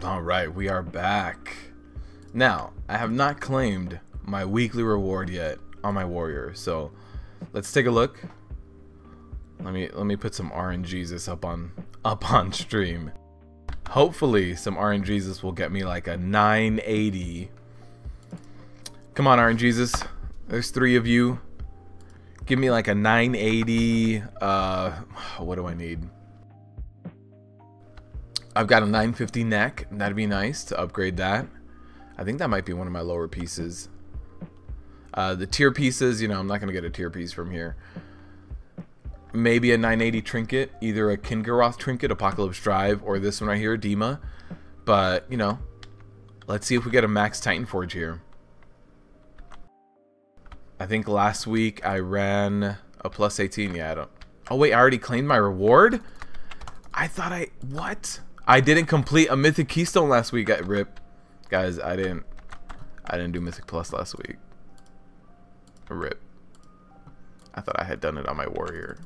Alright, we are back. Now, I have not claimed my weekly reward yet on my warrior, so let's take a look. Let me put some RNGesus up on stream. Hopefully some RNGesus will get me like a 980. Come on, RNGesus. There's 3 of you. Give me like a 980. What do I need? I've got a 950 neck. That'd be nice to upgrade that. I think that might be one of my lower pieces. The tier pieces, you know, I'm not going to get a tier piece from here. Maybe a 980 trinket. Either a Kingaroth trinket, Apocalypse Drive, or this one right here, Dima. But, you know, let's see if we get a max Titan Forge here. I think last week I ran a plus 18. Yeah, I don't... Oh, wait, I already claimed my reward? I thought I... What? I didn't complete a Mythic Keystone last week. RIP. Guys, I didn't do Mythic Plus last week. RIP. I thought I had done it on my warrior.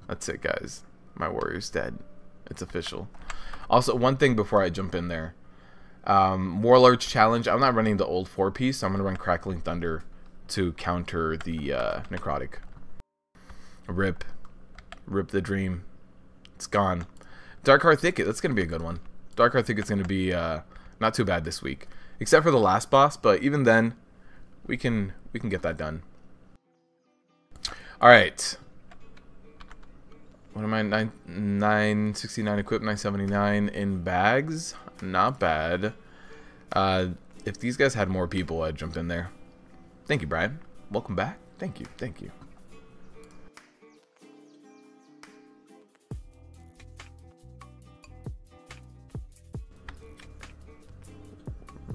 That's it, guys. My warrior's dead. It's official. Also, one thing before I jump in there. Warlord's Challenge. I'm not running the old 4-piece, so I'm going to run Crackling Thunder to counter the Necrotic. RIP. RIP the dream. It's gone. Darkheart Thicket. That's going to be a good one. Darkheart Thicket's going to be not too bad this week. Except for the last boss, but even then, we can get that done. Alright. What am I? 969 equipped, 979 in bags. Not bad. If these guys had more people, I'd jump in there. Thank you, Brian. Welcome back. Thank you. Thank you.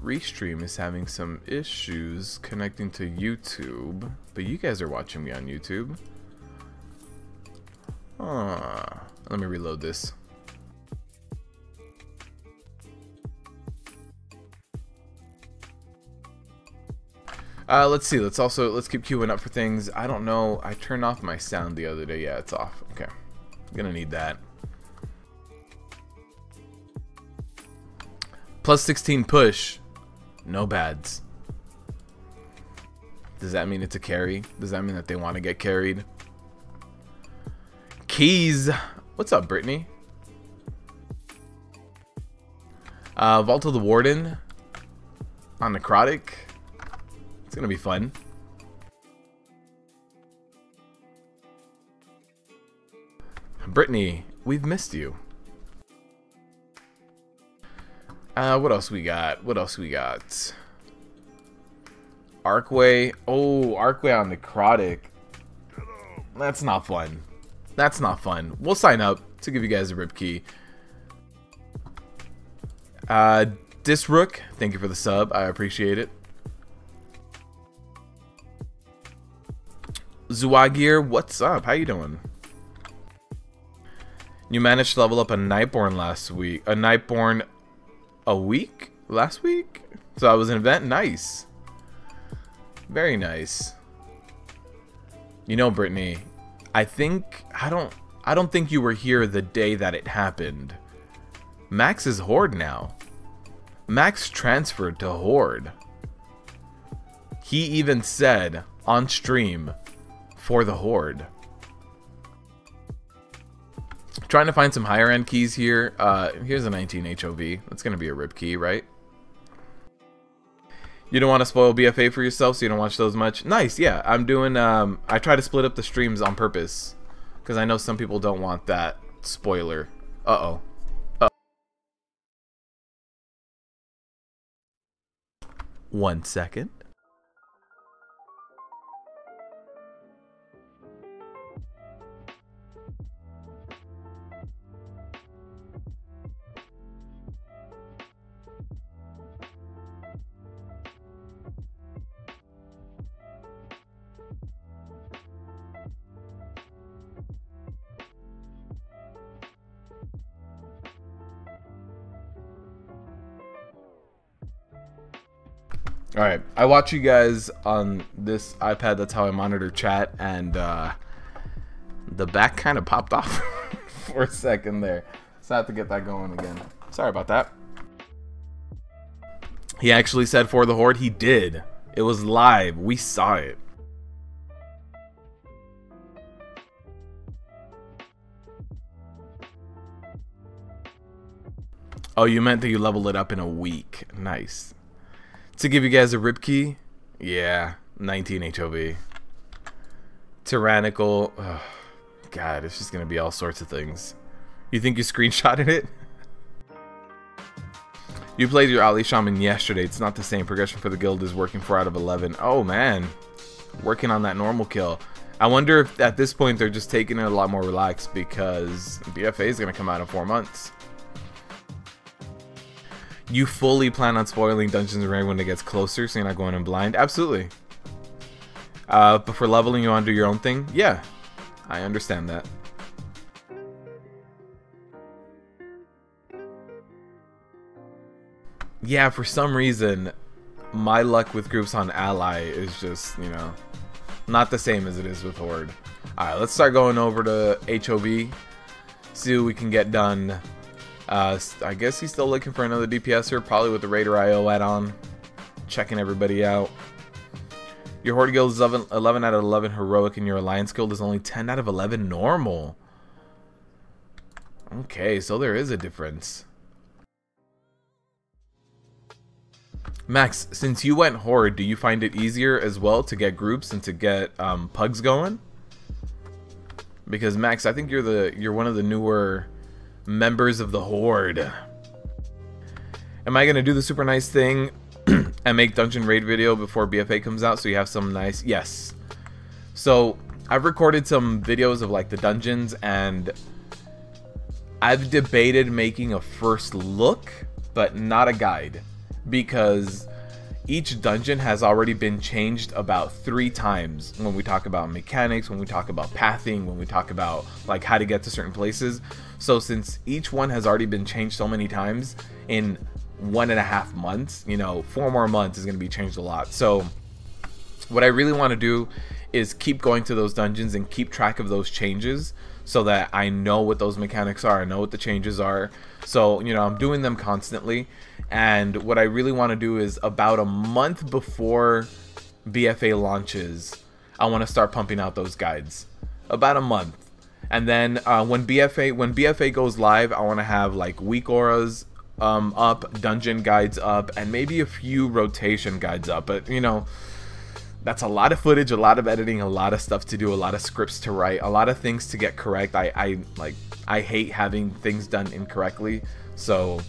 Restream is having some issues connecting to YouTube, but you guys are watching me on YouTube. Let me reload this. Let's see. Let's keep queuing up for things. I don't know. I turned off my sound the other day. Yeah, it's off. Okay, I'm gonna need that. Plus 16 push. No bads. Does that mean it's a carry? Does that mean that they want to get carried? Keys. What's up, Brittany? Vault of the Warden on Necrotic. It's gonna be fun. Brittany, we've missed you. What else we got? What else we got? Arcway. Oh, Arcway on Necrotic. That's not fun. That's not fun. We'll sign up to give you guys a rip key. Disrook, thank you for the sub. I appreciate it. Zuagir, what's up? How you doing? You managed to level up a Nightborn last week. A Nightborn a week? Last week? So that was an event? Nice. Very nice. You know, Brittany, I don't think you were here the day that it happened. Max is Horde now. Max transferred to Horde. He even said on stream for the Horde. Trying to find some higher end keys here. Here's a 19 HOV. That's gonna be a rip key, right? You don't want to spoil BFA for yourself, so you don't watch those much. Nice, yeah. I'm doing. I try to split up the streams on purpose because I know some people don't want that spoiler. Uh-oh. 1 second. Alright, I watch you guys on this iPad, that's how I monitor chat, and the back kind of popped off for a second there. So I have to get that going again. Sorry about that. He actually said for the Horde. He did. It was live. We saw it. Oh, you meant that you leveled it up in a week. Nice. To give you guys a rip key, yeah, 19 HOV. Tyrannical. Oh, God, it's just going to be all sorts of things. You think you screenshotted it? You played your Ali Shaman yesterday. It's not the same. Progression for the guild is working 4 out of 11. Oh, man. Working on that normal kill. I wonder if at this point they're just taking it a lot more relaxed because BFA is going to come out in 4 months. You fully plan on spoiling Dungeons & Raid when it gets closer, so you're not going in blind? Absolutely. But for leveling, you want to do your own thing? Yeah, I understand that. Yeah, for some reason, my luck with groups on Ally is just, you know, not the same as it is with Horde. Alright, let's start going over to HOV. See what we can get done. I guess he's still looking for another DPSer, probably with the Raider IO add-on. Checking everybody out. Your Horde guild is 11 out of 11 heroic, and your Alliance guild is only 10 out of 11 normal. Okay, so there is a difference. Max, since you went Horde, do you find it easier as well to get groups and to get pugs going? Because Max, I think you're one of the newer members of the Horde. Am I gonna do the super nice thing and make dungeon raid video before BFA comes out so you have some nice? Yes. So I've recorded some videos of like the dungeons, and I've debated making a first look but not a guide, because each dungeon has already been changed about 3 times when we talk about mechanics, when we talk about pathing, when we talk about like how to get to certain places. So since each one has already been changed so many times in 1.5 months, you know, 4 more months is going to be changed a lot. So what I really want to do is keep going to those dungeons and keep track of those changes so that I know what those mechanics are, I know what the changes are. So, you know, I'm doing them constantly. And what I really want to do is about a month before BFA launches, I want to start pumping out those guides. About a month. And then when BFA goes live, I want to have like week auras up, dungeon guides up, and maybe a few rotation guides up. But, you know, that's a lot of footage, a lot of editing, a lot of stuff to do, a lot of scripts to write, a lot of things to get correct. I hate having things done incorrectly. So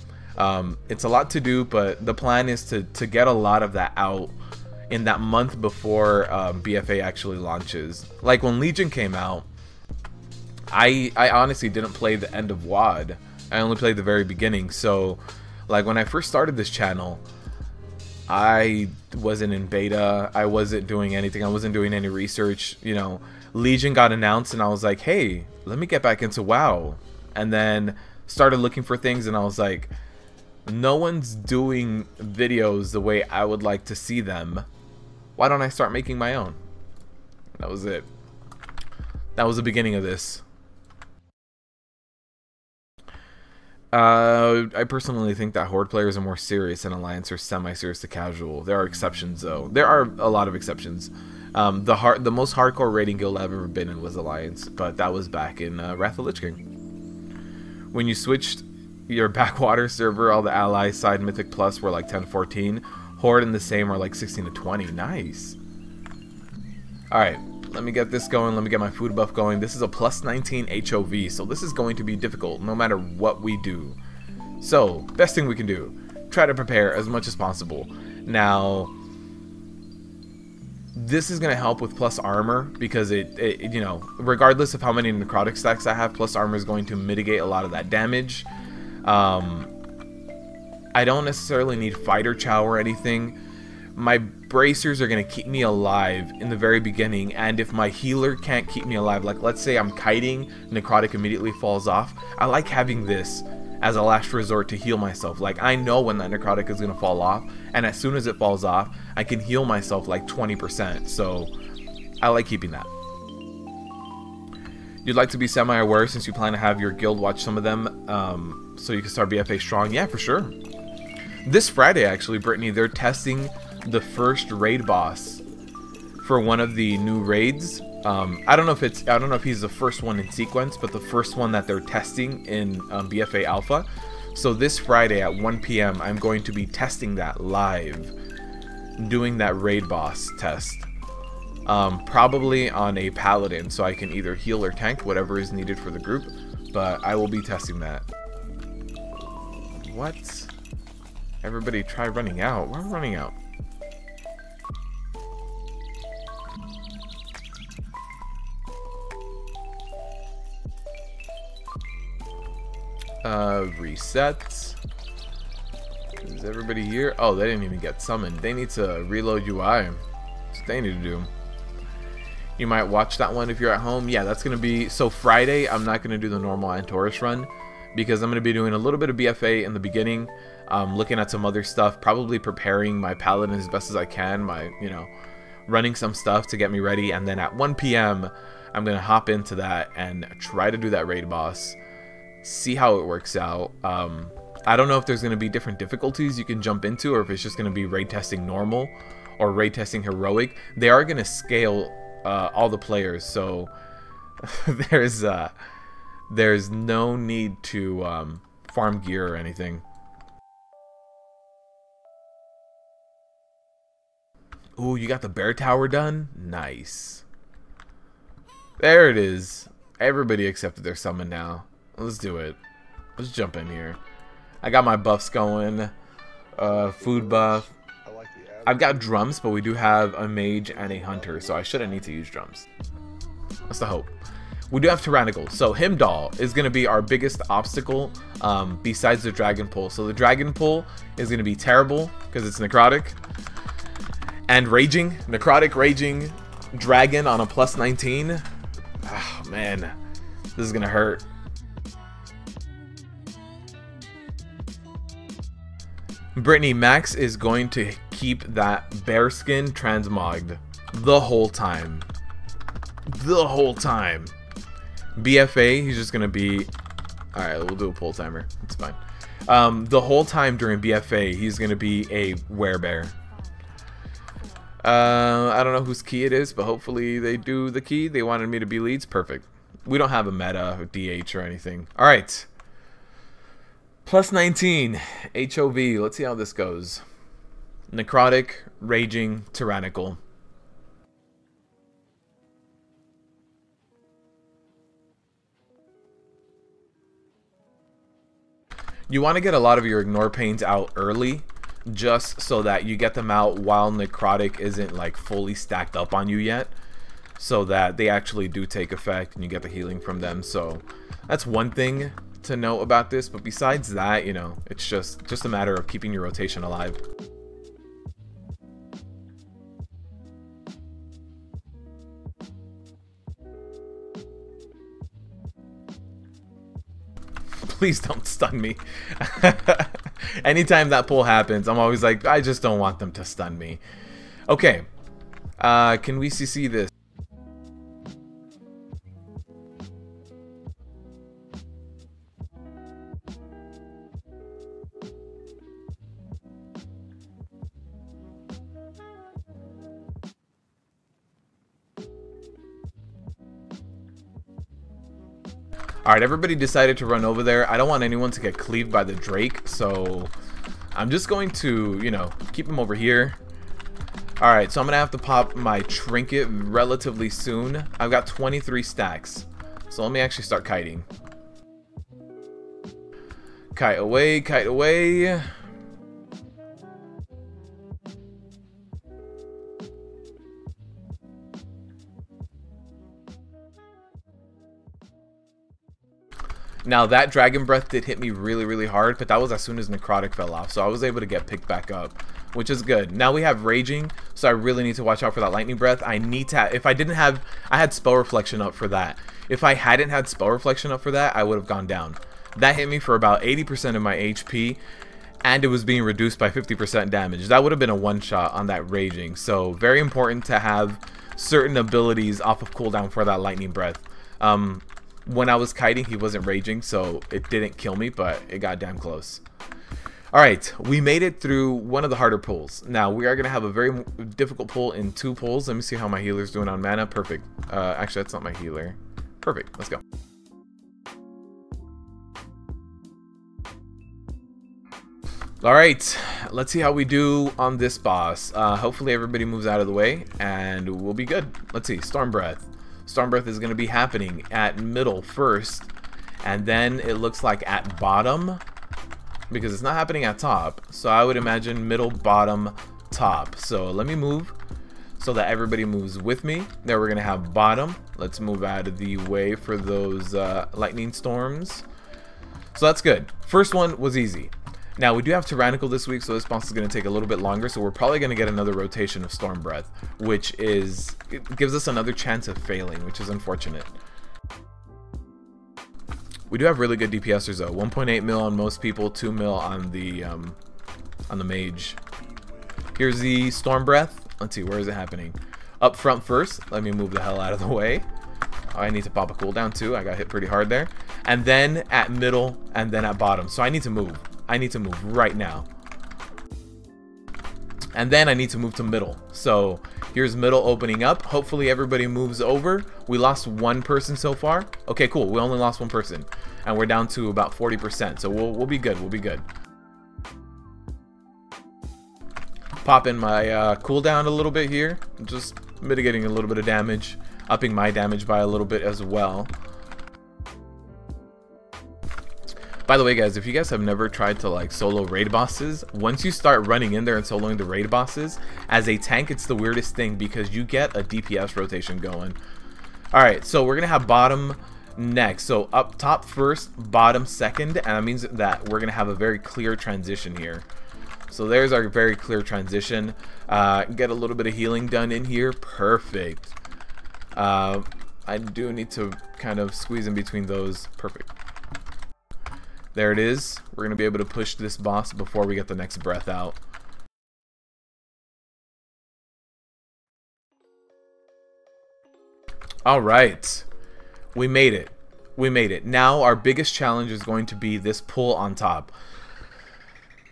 it's a lot to do, but the plan is to get a lot of that out in that month before BFA actually launches. Like when Legion came out, I honestly didn't play the end of WoD. I only played the very beginning. So like when I first started this channel, I wasn't in beta, I wasn't doing anything, I wasn't doing any research. You know, Legion got announced and I was like, hey, let me get back into WoW. And then started looking for things, and I was like, no one's doing videos the way I would like to see them. Why don't I start making my own? That was it. That was the beginning of this. I personally think that Horde players are more serious and Alliance are semi-serious to casual. There are exceptions though. There are a lot of exceptions. The most hardcore raiding guild I've ever been in was Alliance, but that was back in Wrath of the Lich King. When you switched your backwater server, all the ally side Mythic Plus were like 10-14. Horde and the same are like 16-20. Nice. Alright, let me get this going. Let me get my food buff going. This is a plus 19 HOV, so this is going to be difficult no matter what we do. So, best thing we can do, try to prepare as much as possible. Now, this is going to help with plus armor because it, you know, regardless of how many necrotic stacks I have, plus armor is going to mitigate a lot of that damage. I don't necessarily need fighter chow or anything. My bracers are going to keep me alive in the very beginning, and if my healer can't keep me alive, like let's say I'm kiting, necrotic immediately falls off, I like having this as a last resort to heal myself. Like I know when that necrotic is going to fall off, and as soon as it falls off, I can heal myself like 20%, so I like keeping that. You'd like to be semi-aware since you plan to have your guild watch some of them, so you can start BFA strong? Yeah, for sure. This Friday, actually, Brittany, they're testing the first raid boss for one of the new raids. I don't know if he's the first one in sequence, but the first one that they're testing in BFA Alpha. So this Friday at 1 p.m. I'm going to be testing that live, doing that raid boss test. Probably on a paladin, so I can either heal or tank, whatever is needed for the group. But I will be testing that. What? Everybody try running out. Why am I running out? Reset. Is everybody here? Oh, they didn't even get summoned. They need to reload UI. That's what they need to do. You might watch that one if you're at home. Yeah, that's going to be... So Friday, I'm not going to do the normal Antorus run, because I'm going to be doing a little bit of BFA in the beginning, looking at some other stuff, probably preparing my paladin as best as I can, running some stuff to get me ready, and then at 1 p.m. I'm going to hop into that and try to do that raid boss, see how it works out. I don't know if there's going to be different difficulties you can jump into, or if it's just going to be raid testing normal or raid testing heroic. They are going to scale all the players, so there's no need to farm gear or anything. Ooh, you got the bear tower done? Nice. There it is. Everybody accepted their summon now. Let's do it. Let's jump in here. I got my buffs going. Food buff. I've got drums, but we do have a mage and a hunter, so I shouldn't need to use drums. That's the hope. We do have Tyrannical, so Himdall is going to be our biggest obstacle besides the Dragon Pull. So the Dragon Pull is going to be terrible because it's Necrotic. And Raging, Necrotic, Raging, Dragon on a plus 19. Oh man, this is going to hurt. Brittany, Max is going to keep that bear skin transmogged the whole time. The whole time. BFA, he's just going to be... Alright, we'll do a pull timer. It's fine. The whole time during BFA, he's going to be a werebear. I don't know whose key it is, but hopefully they do the key. They wanted me to be leads. Perfect. We don't have a meta or DH or anything. Alright. Plus 19. HOV. Let's see how this goes. Necrotic, Raging, Tyrannical. You want to get a lot of your ignore pains out early, just so that you get them out while Necrotic isn't like fully stacked up on you yet, so that they actually do take effect and you get the healing from them. So that's one thing to know about this, but besides that, you know, it's just a matter of keeping your rotation alive. Please don't stun me. Anytime that pull happens, I'm always like, I just don't want them to stun me. Okay. Can we CC this? Alright, everybody decided to run over there. I don't want anyone to get cleaved by the Drake, so I'm just going to, you know, keep him over here. Alright, so I'm going to have to pop my trinket relatively soon. I've got 23 stacks, so let me actually start kiting. Kite away, kite away. Now that Dragon Breath did hit me really, really hard, but that was as soon as Necrotic fell off, so I was able to get picked back up, which is good. Now we have Raging, so I really need to watch out for that Lightning Breath. I need to have, if I didn't have, I had Spell Reflection up for that. If I hadn't had Spell Reflection up for that, I would have gone down. That hit me for about 80% of my HP, and it was being reduced by 50% damage. That would have been a one-shot on that Raging, so very important to have certain abilities off of cooldown for that Lightning Breath. When I was kiting, he wasn't raging, so it didn't kill me, but it got damn close. Alright, we made it through one of the harder pulls. Now, we are going to have a very difficult pull in 2 pulls. Let me see how my healer's doing on mana. Perfect. Actually, that's not my healer. Perfect. Let's go. Alright, let's see how we do on this boss. Hopefully everybody moves out of the way, and we'll be good. Let's see. Storm Breath. Storm Breath is going to be happening at middle first, and then it looks like at bottom, because it's not happening at top. So I would imagine middle, bottom, top. So let me move so that everybody moves with me. There we're gonna have bottom. Let's move out of the way for those lightning storms. So that's good. First one was easy. Now we do have Tyrannical this week, so this boss is gonna take a little bit longer. So we're probably gonna get another rotation of Storm Breath, which is, it gives us another chance of failing, which is unfortunate. We do have really good DPSers though. 1.8 mil on most people, 2 mil on the mage. Here's the Storm Breath. Let's see, where is it happening? Up front first. Let me move the hell out of the way. Oh, I need to pop a cooldown too. I got hit pretty hard there. And then at middle, and then at bottom. So I need to move. I need to move right now. And then I need to move to middle. So here's middle opening up. Hopefully everybody moves over. We lost 1 person so far. Okay, cool. We only lost 1 person. And we're down to about 40%. So we'll be good. We'll be good. Pop in my cooldown a little bit here. Just mitigating a little bit of damage. Upping my damage by a little bit as well. By the way, guys, if you guys have never tried to like solo raid bosses, once you start running in there and soloing the raid bosses, as a tank, it's the weirdest thing because you get a DPS rotation going. Alright, so we're going to have bottom next. So up top first, bottom second, and that means that we're going to have a very clear transition here. So there's our very clear transition. Get a little bit of healing done in here. Perfect. I do need to kind of squeeze in between those. Perfect. There it is. We're going to be able to push this boss before we get the next breath out. Alright. We made it. We made it. Now our biggest challenge is going to be this pull on top.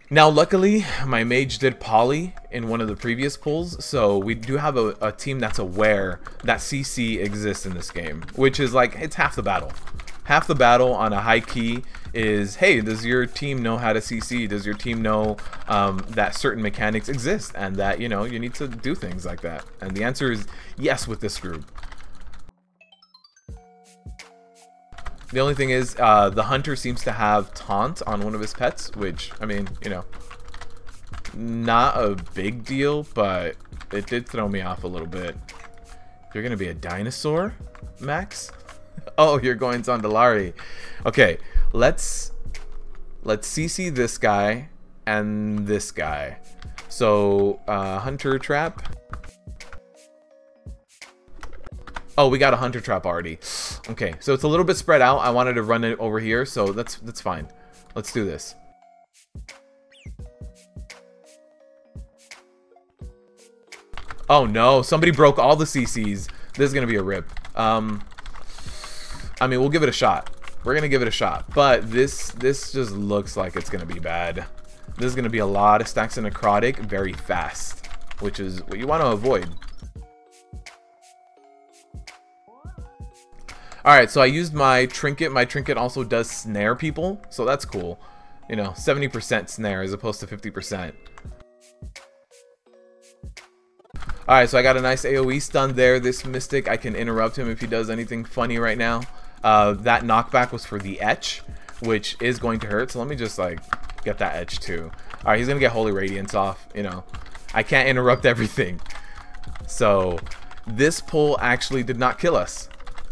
Now luckily, my mage did poly in one of the previous pulls, so we do have a team that's aware that CC exists in this game, which is like, it's half the battle. Half the battle on a high key is, hey, does your team know how to CC? Does your team know that certain mechanics exist and that, you know, you need to do things like that? And the answer is yes with this group. The only thing is, the hunter seems to have taunt on one of his pets, which, I mean, you know, not a big deal, but it did throw me off a little bit. You're gonna be a dinosaur, Max? Oh, you're going Zandalari. Okay, let's CC this guy and this guy. So, hunter trap. Oh, we got a hunter trap already. Okay, so it's a little bit spread out. I wanted to run it over here, so that's fine. Let's do this. Oh no, somebody broke all the CCs. This is gonna be a rip. I mean, we'll give it a shot. We're gonna give it a shot, but this just looks like it's gonna be bad. This is gonna be a lot of stacks of necrotic very fast, which is what you want to avoid. Alright, so I used my trinket. My trinket also does snare people, so that's cool. You know, 70% snare as opposed to 50%. Alright, so I got a nice AoE stun there. This Mystic, I can interrupt him if he does anything funny right now. That knockback was for the etch, which is going to hurt, so let me just like get that etch too. Alright, he's gonna get Holy Radiance off, you know. I can't interrupt everything. So, this pull actually did not kill us.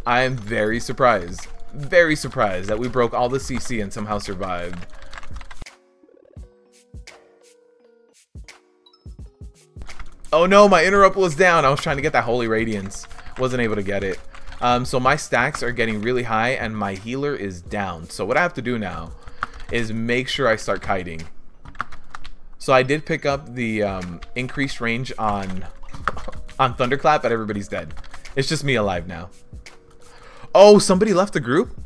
I am very surprised that we broke all the CC and somehow survived. Oh no, my interrupt was down. I was trying to get that Holy Radiance. Wasn't able to get it. So my stacks are getting really high and my healer is down. So what I have to do now is make sure I start kiting. So I did pick up the increased range on Thunderclap, but everybody's dead. It's just me alive now. Oh, somebody left the group?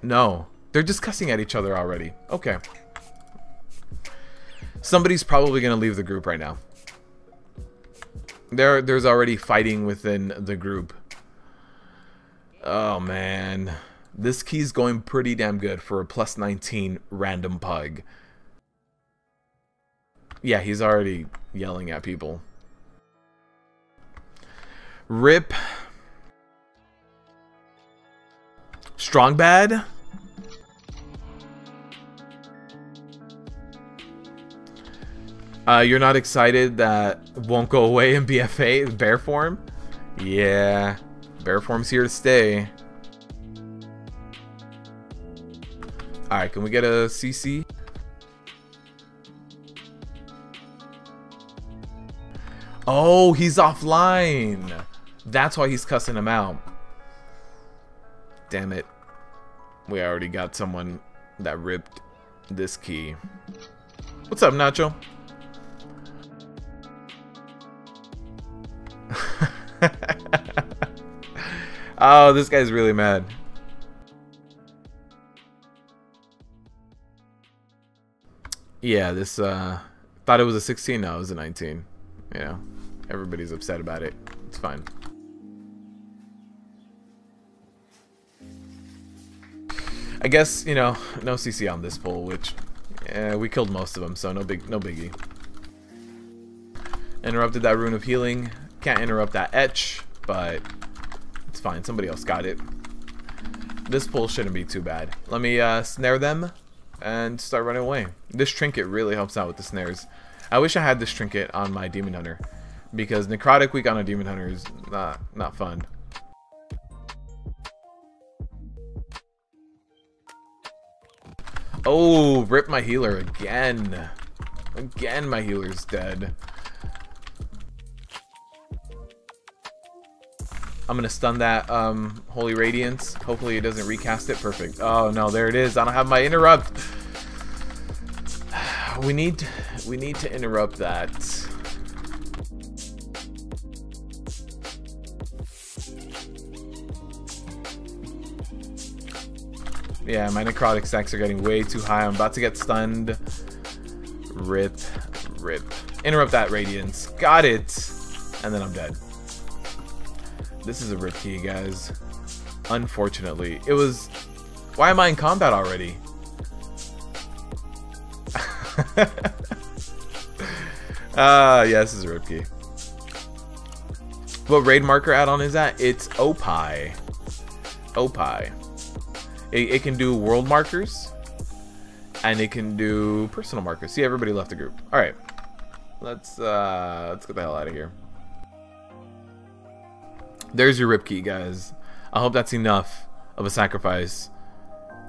No. They're just cussing at each other already. Okay. Somebody's probably going to leave the group right now. There's already fighting within the group. Oh, man. This key's going pretty damn good for a plus 19 random pug. Yeah, he's already yelling at people. Rip. Strong bad. You're not excited that won't go away in BFA, bear form? Yeah, bear form's here to stay. Alright, can we get a CC? Oh, he's offline. That's why he's cussing him out. Damn it. We already got someone that ripped this key. What's up, Nacho? Oh, this guy's really mad. Yeah, this thought it was a 16, no, it was a 19. You know, everybody's upset about it. It's fine. I guess, you know, no CC on this pull, which we killed most of them, so no biggie. Interrupted that rune of healing. Can't interrupt that etch, but it's fine. Somebody else got it. This pull shouldn't be too bad. Let me snare them and start running away. This trinket really helps out with the snares. I wish I had this trinket on my Demon Hunter, because Necrotic week on a Demon Hunter is not fun. Oh, rip my healer again. Again, my healer's dead. I'm gonna stun that Holy Radiance. Hopefully it doesn't recast it. Perfect. Oh no, there it is. I don't have my interrupt. We need to interrupt that. Yeah, my necrotic stacks are getting way too high. I'm about to get stunned. Rip. Interrupt that Radiance. Got it. And then I'm dead. This is a rip key, guys. Unfortunately. It was... Why am I in combat already? Yeah, this is a rip key. What raid marker add-on is that? It's Opie. Opie. It can do world markers, and it can do personal markers. See, everybody left the group. All right, let's get the hell out of here. There's your rip key, guys. I hope that's enough of a sacrifice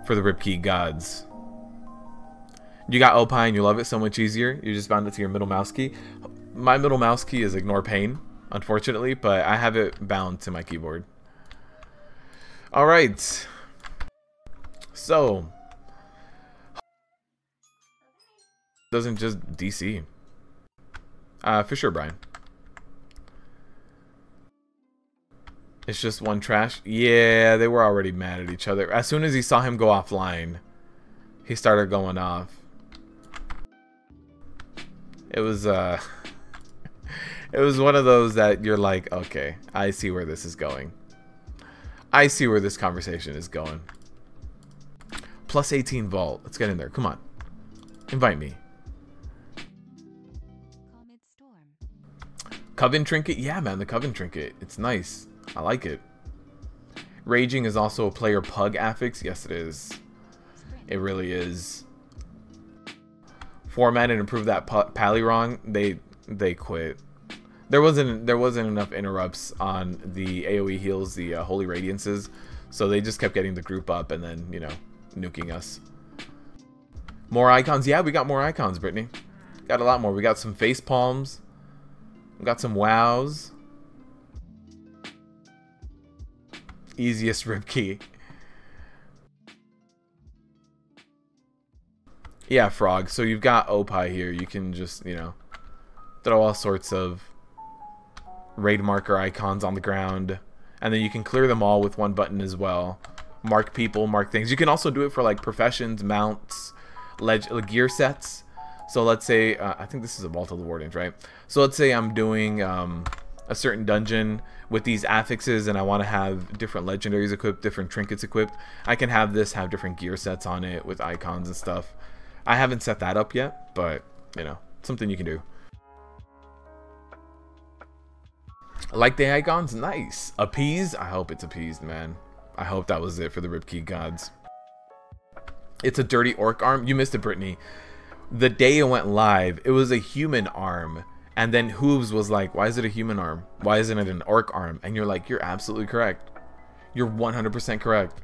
for the rip key gods. You got Opie and you love it so much easier. You just bound it to your middle mouse key. My middle mouse key is ignore pain, unfortunately, but I have it bound to my keyboard. All right. So, doesn't just DC. For sure, Brian. It's just one trash. Yeah, they were already mad at each other. As soon as he saw him go offline, he started going off. It was it was one of those that you're like, okay, I see where this is going. I see where this conversation is going. Plus 18 vault. Let's get in there. Come on. Invite me. Coven trinket? Yeah, man, the Coven trinket. It's nice. I like it. Raging is also a player pug affix. Yes, it is. It really is. Format and improve that pally wrong. They quit. There wasn't enough interrupts on the AoE heals, the Holy Radiances, so they just kept getting the group up and then, you know, nuking us. More icons. Yeah, we got more icons, Brittany. Got a lot more. We got some face palms. We got some wows. Easiest rip key. Yeah, Frog. So you've got Opie here. You can just, you know, throw all sorts of raid marker icons on the ground, and then you can clear them all with one button as well. Mark people, mark things. You can also do it for like professions, mounts, gear sets. So let's say, I think this is a Vault of the Wardens, right? So let's say I'm doing a certain dungeon with these affixes and I want to have different legendaries equipped, different trinkets equipped. I can have this have different gear sets on it with icons and stuff. I haven't set that up yet, but, you know, something you can do. I like the icons. Nice. Appeased? I hope it's appeased, man. I hope that was it for the Ripkey gods. It's a dirty orc arm. You missed it, Brittany. The day it went live, it was a human arm. And then Hooves was like, why is it a human arm? Why isn't it an orc arm? And you're like, you're absolutely correct. You're 100% correct.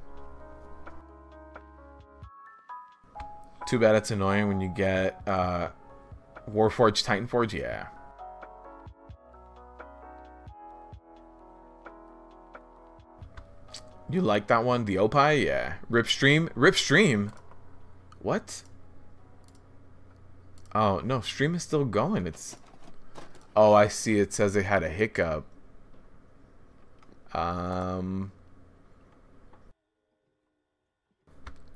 Too bad it's annoying when you get Warforged, Titanforge. Yeah. You like that one? The Opie? Yeah. Ripstream? Ripstream? What? Oh, no. Stream is still going. It's... Oh, I see. It says it had a hiccup.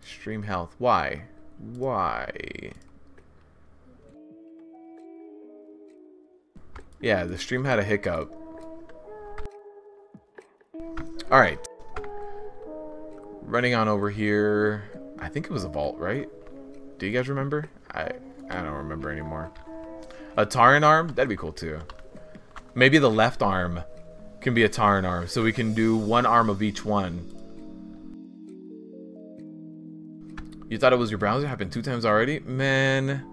Stream health. Why? Why? Yeah, the stream had a hiccup. Alright. Running on over here. I think it was a vault, right? Do you guys remember? I don't remember anymore. A Tauren arm? That'd be cool too. Maybe the left arm can be a Tauren arm, so we can do one arm of each one. You thought it was your browser? Happened 2 times already? Man.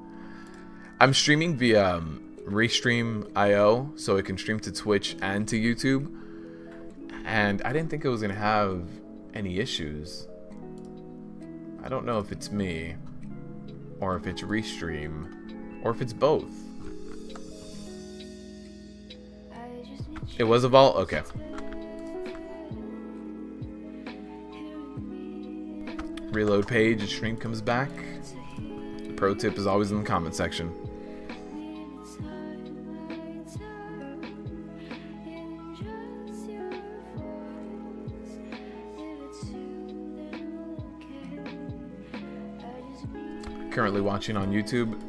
I'm streaming via Restream.io, so it can stream to Twitch and to YouTube. And I didn't think it was going to have any issues. I don't know if it's me, or if it's Restream, or if it's both. It was a vault? Okay. Reload page, a stream comes back. The pro tip is always in the comment section. Currently watching on YouTube.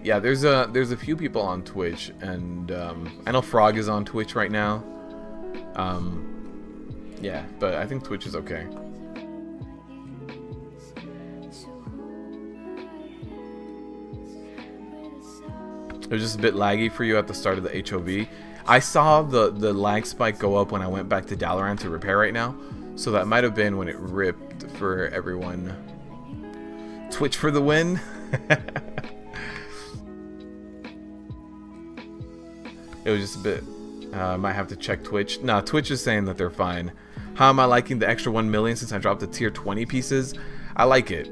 Yeah, there's a few people on Twitch, and I know Frog is on Twitch right now. Yeah, but I think Twitch is okay. It was just a bit laggy for you at the start of the HOV. I saw the lag spike go up when I went back to Dalaran to repair right now, so that might have been when it ripped for everyone. Twitch for the win. It was just a bit. Might have to check Twitch. Nah, Twitch is saying that they're fine. How am I liking the extra 1 million since I dropped the tier 20 pieces? I like it.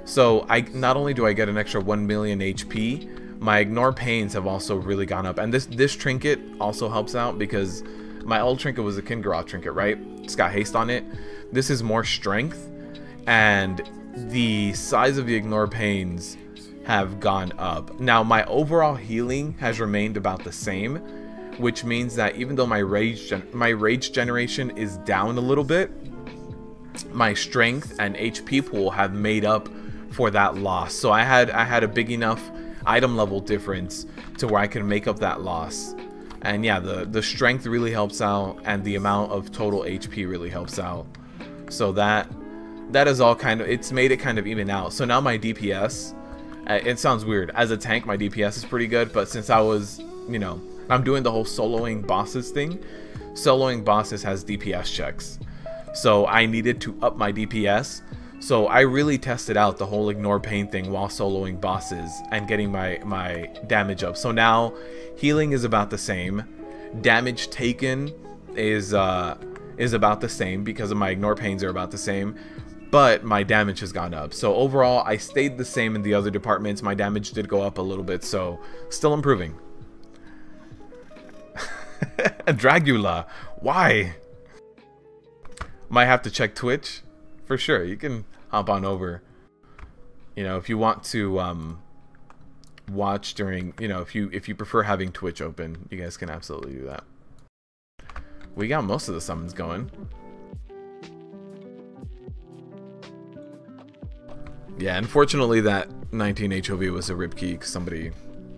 So I not only do I get an extra 1 million HP, my ignore pains have also really gone up, and this trinket also helps out because my old trinket was a Kingaroth trinket, right? It's got haste on it. This is more strength, and the size of the ignore pains have gone up. Now my overall healing has remained about the same, which means that even though my rage generation is down a little bit, my strength and HP pool have made up for that loss. So I had a big enough item level difference to where I can make up that loss. And yeah, the strength really helps out, and the amount of total HP really helps out. So that is all kind of, it's made it kind of even out. So now my DPS, it sounds weird, as a tank my DPS is pretty good, but since I was, you know, I'm doing the whole soloing bosses thing, soloing bosses has DPS checks, so I needed to up my DPS. So I really tested out the whole ignore pain thing while soloing bosses and getting my damage up. So now healing is about the same, damage taken is about the same because of my ignore pains are about the same, but my damage has gone up. So overall I stayed the same in the other departments. My damage did go up a little bit, so still improving. Dragula, why? Might have to check Twitch for sure. You can hop on over, you know, if you want to watch during, you know, if you prefer having Twitch open, you guys can absolutely do that. We got most of the summons going. Yeah, unfortunately that 19 HOV was a rip key because somebody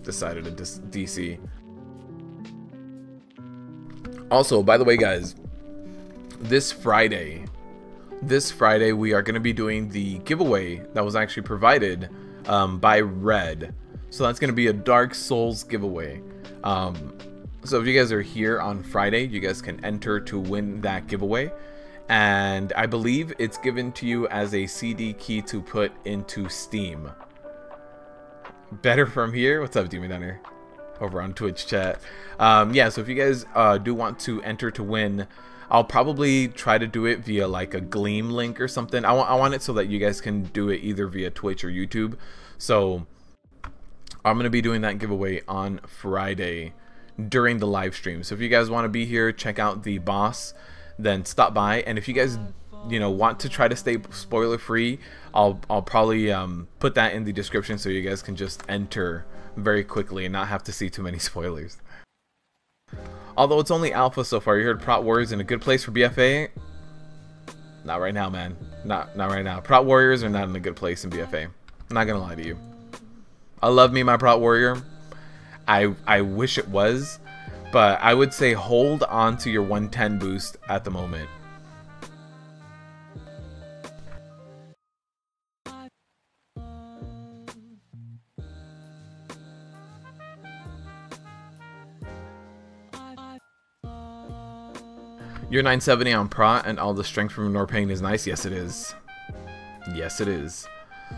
decided to DC. Also, by the way, guys, this Friday we are going to be doing the giveaway that was actually provided by Red. So that's going to be a Dark Souls giveaway. So if you guys are here on Friday, you guys can enter to win that giveaway. And I believe it's given to you as a CD key to put into Steam. Better from here? What's up, Demon Hunter? Over on Twitch chat. Yeah, so if you guys do want to enter to win, I'll probably try to do it via like a Gleam link or something. I want it so that you guys can do it either via Twitch or YouTube. So I'm going to be doing that giveaway on Friday during the live stream. So if you guys want to be here, check out the boss, then stop by. And if you guys, you know, want to try to stay spoiler free, I'll probably put that in the description so you guys can just enter very quickly and not have to see too many spoilers. Although it's only alpha so far. You heard Prot Warriors in a good place for BFA? Not right now, man. Not right now. Prot Warriors are not in a good place in BFA. I'm not gonna lie to you. I love me my Prot Warrior. I wish it was, but I would say hold on to your 110 boost at the moment. Your 970 on Prot and all the strength from Ignore Pain is nice. Yes, it is. Yes, it is.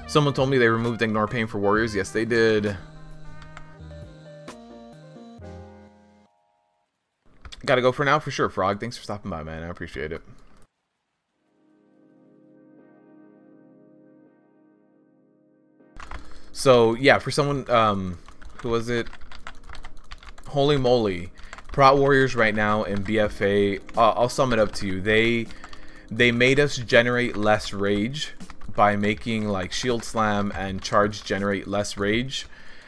Someone told me they removed Ignore Pain for Warriors. Yes, they did. Gotta go for now for sure, Frog. Thanks for stopping by, man. I appreciate it. So yeah, for someone, who was it? Holy moly. Prot Warriors right now in BFA, I'll sum it up to you. They made us generate less rage by making like Shield Slam and Charge generate less rage.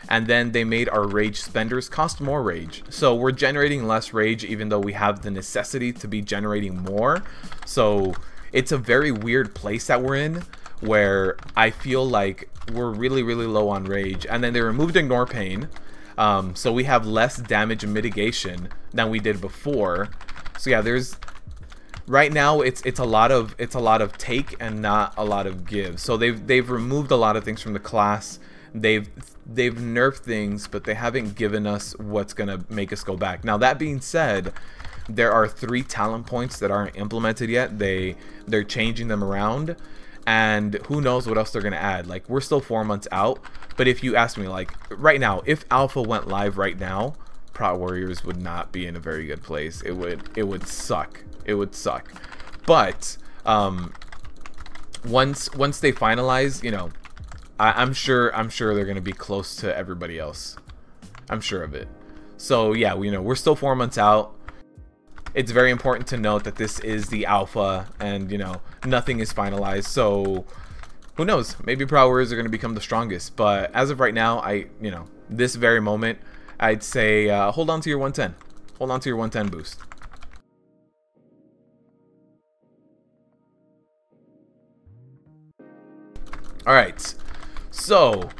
And then they made our rage spenders cost more rage. So we're generating less rage even though we have the necessity to be generating more. So it's a very weird place that we're in where I feel like we're really, really low on rage. And then they removed Ignore Pain. So we have less damage mitigation than we did before. So yeah, there's right now it's a lot of take and not a lot of give. So they've removed a lot of things from the class. They've nerfed things, but they haven't given us what's gonna make us go back. Now that being said, there are 3 talent points that aren't implemented yet. They're changing them around, and who knows what else they're gonna add. Like, we're still 4 months out, but if you ask me, like right now, if Alpha went live right now, Prot Warriors would not be in a very good place. It would suck. It would suck. But once they finalize, you know, I'm sure they're gonna be close to everybody else. I'm sure of it. So yeah, we're still 4 months out. It's very important to note that this is the alpha, and nothing is finalized. So who knows? Maybe Prot Warriors are gonna become the strongest. But as of right now, this very moment, I'd say hold on to your 110. Hold on to your 110 boost. All right. So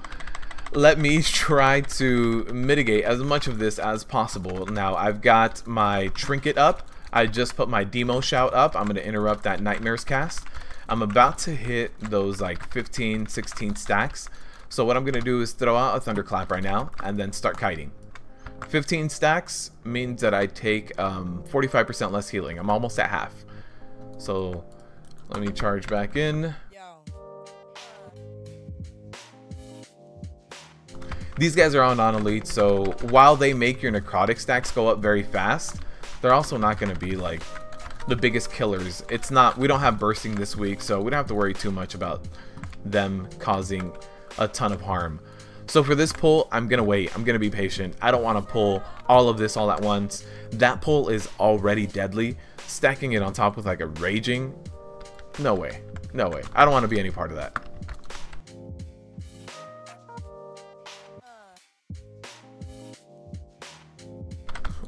let me try to mitigate as much of this as possible. Now I've got my trinket up. I just put my demo shout up. I'm going to interrupt that Nightmares cast. I'm about to hit those like 15, 16 stacks. So what I'm going to do is throw out a thunderclap right now and then start kiting. 15 stacks means that I take 45% less healing. I'm almost at half. So let me charge back in. These guys are on elite, so while they make your necrotic stacks go up very fast, they're also not going to be like the biggest killers. We don't have bursting this week, so we don't have to worry too much about them causing a ton of harm. So for this pull, I'm going to wait. I'm going to be patient. I don't want to pull all of this all at once. That pull is already deadly. Stacking it on top with like a raging, no way. No way. I don't want to be any part of that.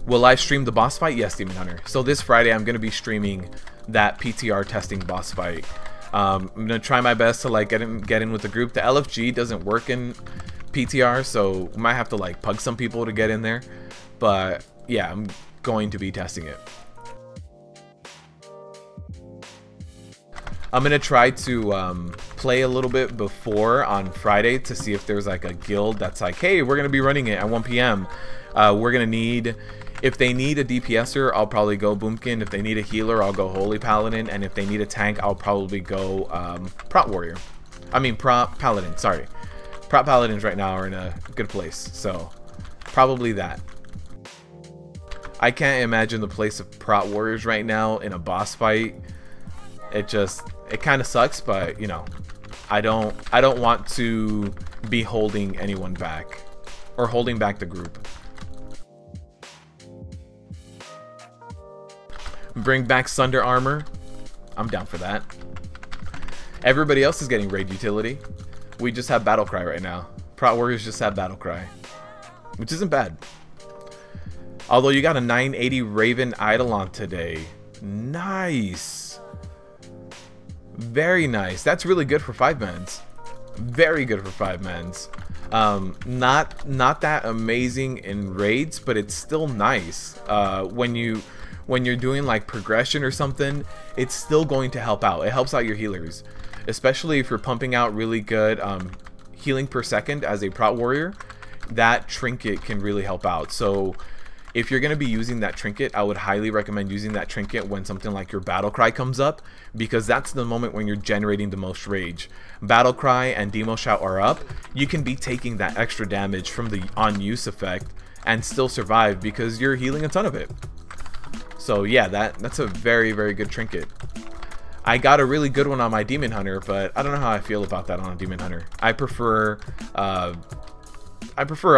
Will I stream the boss fight? Yes, Demon Hunter. So this Friday, I'm going to be streaming that PTR testing boss fight. I'm gonna try my best to like get in with the group. The LFG doesn't work in PTR, so we might have to like pug some people to get in there. But yeah, I'm going to be testing it. I'm gonna try to play a little bit before on Friday to see if there's like a guild that's like, hey, we're gonna be running it at 1 p.m. We're gonna need, if they need a DPSer, I'll probably go Boomkin. If they need a healer, I'll go Holy Paladin. And if they need a tank, I'll probably go Prot Warrior. I mean Prot Paladin, sorry. Prot Paladins right now are in a good place, so probably that. I can't imagine the place of Prot Warriors right now in a boss fight. It kind of sucks, but you know, I don't want to be holding anyone back or holding back the group. Bring back Sunder armor. I'm down for that. Everybody else is getting raid utility. We just have Battlecry right now. Prot Warriors just have Battlecry, which isn't bad. Although you got a 980 Raven Eidolon today. Nice. Very nice. That's really good for 5-mans. Very good for 5-mans. Not that amazing in raids, but it's still nice. When you're doing like progression or something, it's still going to help out. It helps out your healers, especially if you're pumping out really good healing per second as a Prot Warrior. That trinket can really help out. So if you're going to be using that trinket, I would highly recommend using that trinket when something like your Battlecry comes up, because that's the moment when you're generating the most rage. Battlecry and Demo Shout are up. You can be taking that extra damage from the on-use effect and still survive because you're healing a ton of it. So yeah, that's a very, very good trinket. I got a really good one on my Demon Hunter, but I don't know how I feel about that on a Demon Hunter. I prefer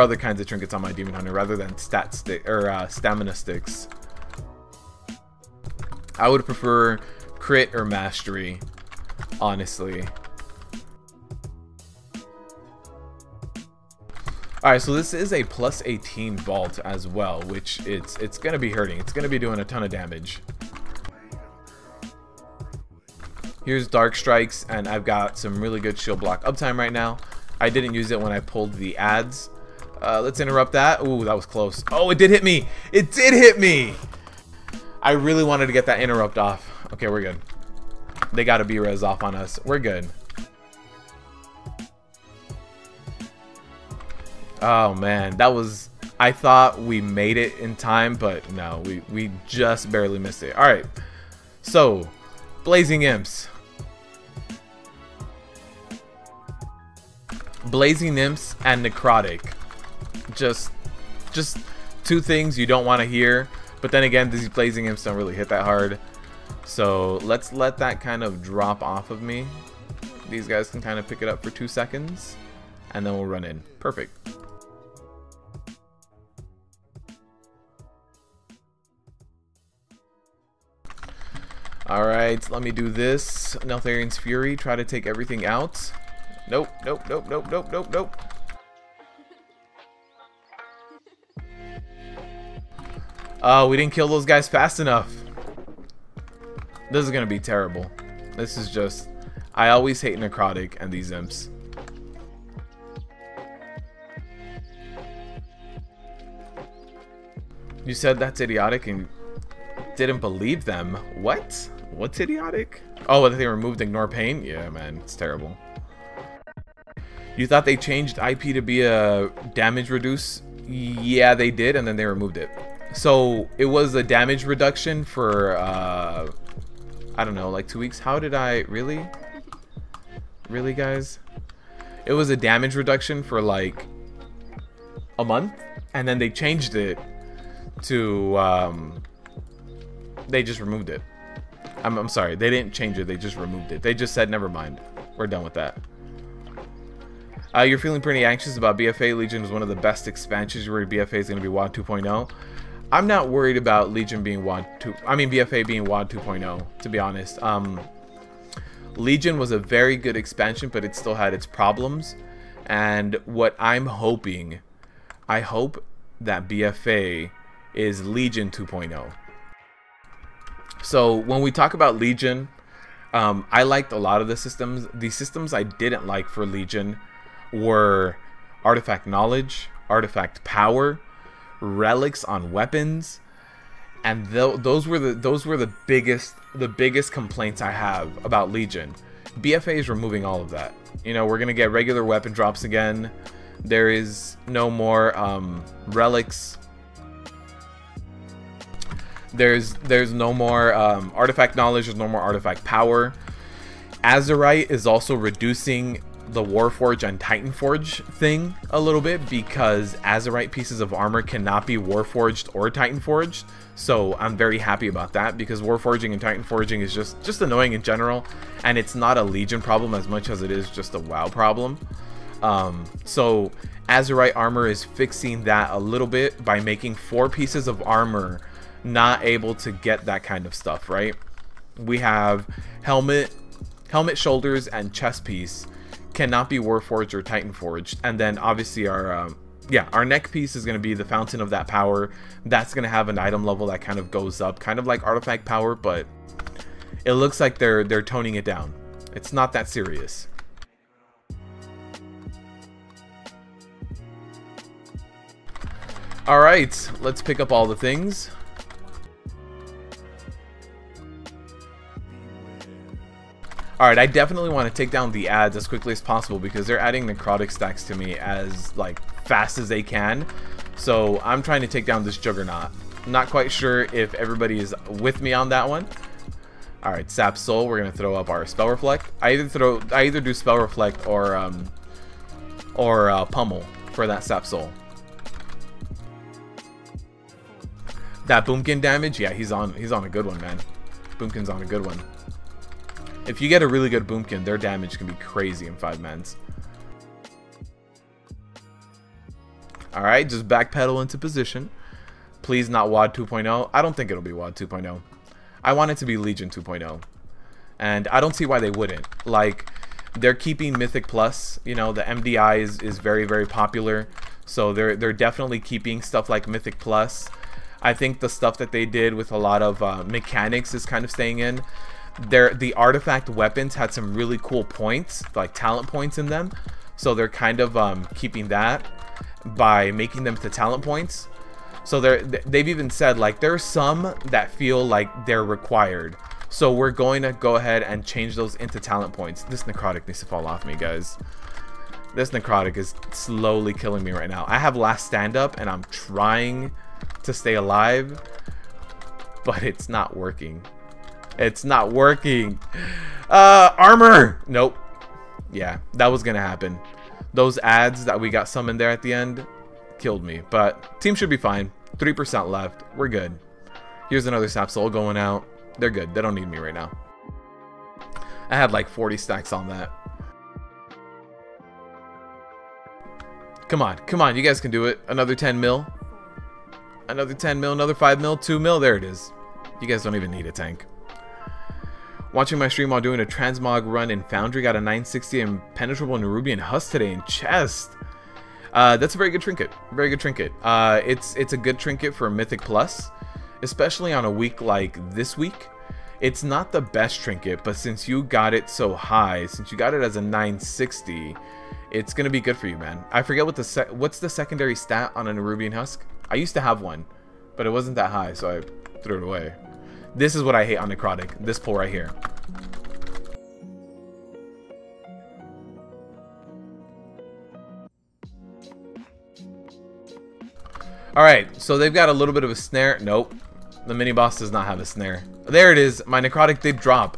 other kinds of trinkets on my Demon Hunter rather than stamina sticks. I would prefer crit or mastery, honestly. Alright, so this is a plus 18 vault as well, which it's gonna be hurting. It's gonna be doing a ton of damage. Here's Dark Strikes, and I've got some really good shield block uptime right now. I didn't use it when I pulled the ads. Let's interrupt that. Ooh, that was close. Oh, it did hit me. It did hit me. I really wanted to get that interrupt off. Okay, we're good. They got a B-res off on us. We're good. Oh, man. That was... I thought we made it in time, but no. We just barely missed it. All right. So, Blazing Imps. Blazing Imps and Necrotic. Just two things you don't want to hear, but then again, these Blazing Imps don't really hit that hard, so let's let that kind of drop off of me. These guys can kind of pick it up for 2 seconds, and then we'll run in. Perfect. Alright, let me do this. Neltharian's Fury, try to take everything out. Nope, nope, nope, nope, nope, nope, nope. Oh, we didn't kill those guys fast enough. This is gonna be terrible. This is just... I always hate Necrotic and these imps. You said that's idiotic and didn't believe them. What? What's idiotic? Oh, that they removed Ignore Pain? Yeah, man, it's terrible. You thought they changed IP to be a damage reduce? Yeah, they did, and then they removed it. So it was a damage reduction for I don't know, like 2 weeks. How did I really guys? It was a damage reduction for like a month, and then they changed it to they just removed it. I'm sorry, they didn't change it, they just removed it. They just said never mind, we're done with that. You're feeling pretty anxious about BFA. Legion is one of the best expansions. You're worried BFA is going to be WoD 2.0. I'm not worried about Legion being BFA being WoD 2.0, to be honest. Legion was a very good expansion, but it still had its problems. And what I'm hoping, I hope that BFA is Legion 2.0. So when we talk about Legion, I liked a lot of the systems. The systems I didn't like for Legion were artifact knowledge, artifact power, relics on weapons, and those were the biggest complaints I have about Legion. BFA is removing all of that. You know, we're gonna get regular weapon drops again. There is no more relics. There's no more artifact knowledge. There's no more artifact power. Azerite is also reducing the Warforge and Titanforge thing a little bit, because Azerite pieces of armor cannot be Warforged or Titanforged. So I'm very happy about that, because Warforging and Titanforging is just annoying in general, and it's not a Legion problem as much as it is just a WoW problem. So Azerite armor is fixing that a little bit by making 4 pieces of armor not able to get that kind of stuff, right? We have helmet, shoulders, and chest piece cannot be Warforged or Titanforged, and then obviously our neck piece is going to be the fountain of that power. That's going to have an item level that kind of goes up, kind of like artifact power, but it looks like they're toning it down. It's not that serious. All right, let's pick up all the things. Alright, I definitely want to take down the ads as quickly as possible, because they're adding necrotic stacks to me as like fast as they can. So I'm trying to take down this juggernaut. Not quite sure if everybody is with me on that one. Alright, Sap Soul, we're gonna throw up our Spell Reflect. I either do Spell Reflect or Pummel for that Sap Soul. That Boomkin damage, yeah, he's on a good one, man. Boomkin's on a good one. If you get a really good Boomkin, their damage can be crazy in 5-mans. Alright, just backpedal into position. Please not WoD 2.0. I don't think it'll be WoD 2.0. I want it to be Legion 2.0. And I don't see why they wouldn't. Like, they're keeping Mythic Plus. You know, the MDI is very, very popular. So they're definitely keeping stuff like Mythic Plus. I think the stuff that they did with a lot of mechanics is kind of staying in. The artifact weapons had some really cool points, like talent points in them, so they're kind of keeping that by making them to talent points. So they've even said like there's some that feel like they're required, so we're going to go ahead and change those into talent points. This necrotic needs to fall off me, guys. This necrotic is slowly killing me right now. I have last stand up and I'm trying to stay alive, but it's not working. It's not working. Armor! Nope. Yeah, that was gonna happen. Those ads that we got summoned there at the end killed me. But team should be fine. 3% left. We're good. Here's another Sap Soul going out. They're good. They don't need me right now. I had like 40 stacks on that. Come on. Come on. You guys can do it. Another 10 mil. Another 10 mil. Another 5 mil. 2 mil. There it is. You guys don't even need a tank. Watching my stream while doing a transmog run in Foundry, got a 960 impenetrable Nerubian husk today in chest. That's a very good trinket. Very good trinket. It's a good trinket for Mythic Plus, especially on a week like this week. It's not the best trinket, but since you got it so high, since you got it as a 960, it's gonna be good for you, man. I forget what what's the secondary stat on a Nerubian husk. I used to have one, but it wasn't that high, so I threw it away. This is what I hate on Necrotic. This pull right here. Alright, so they've got a little bit of a snare. Nope. The mini boss does not have a snare. There it is. My Necrotic did drop.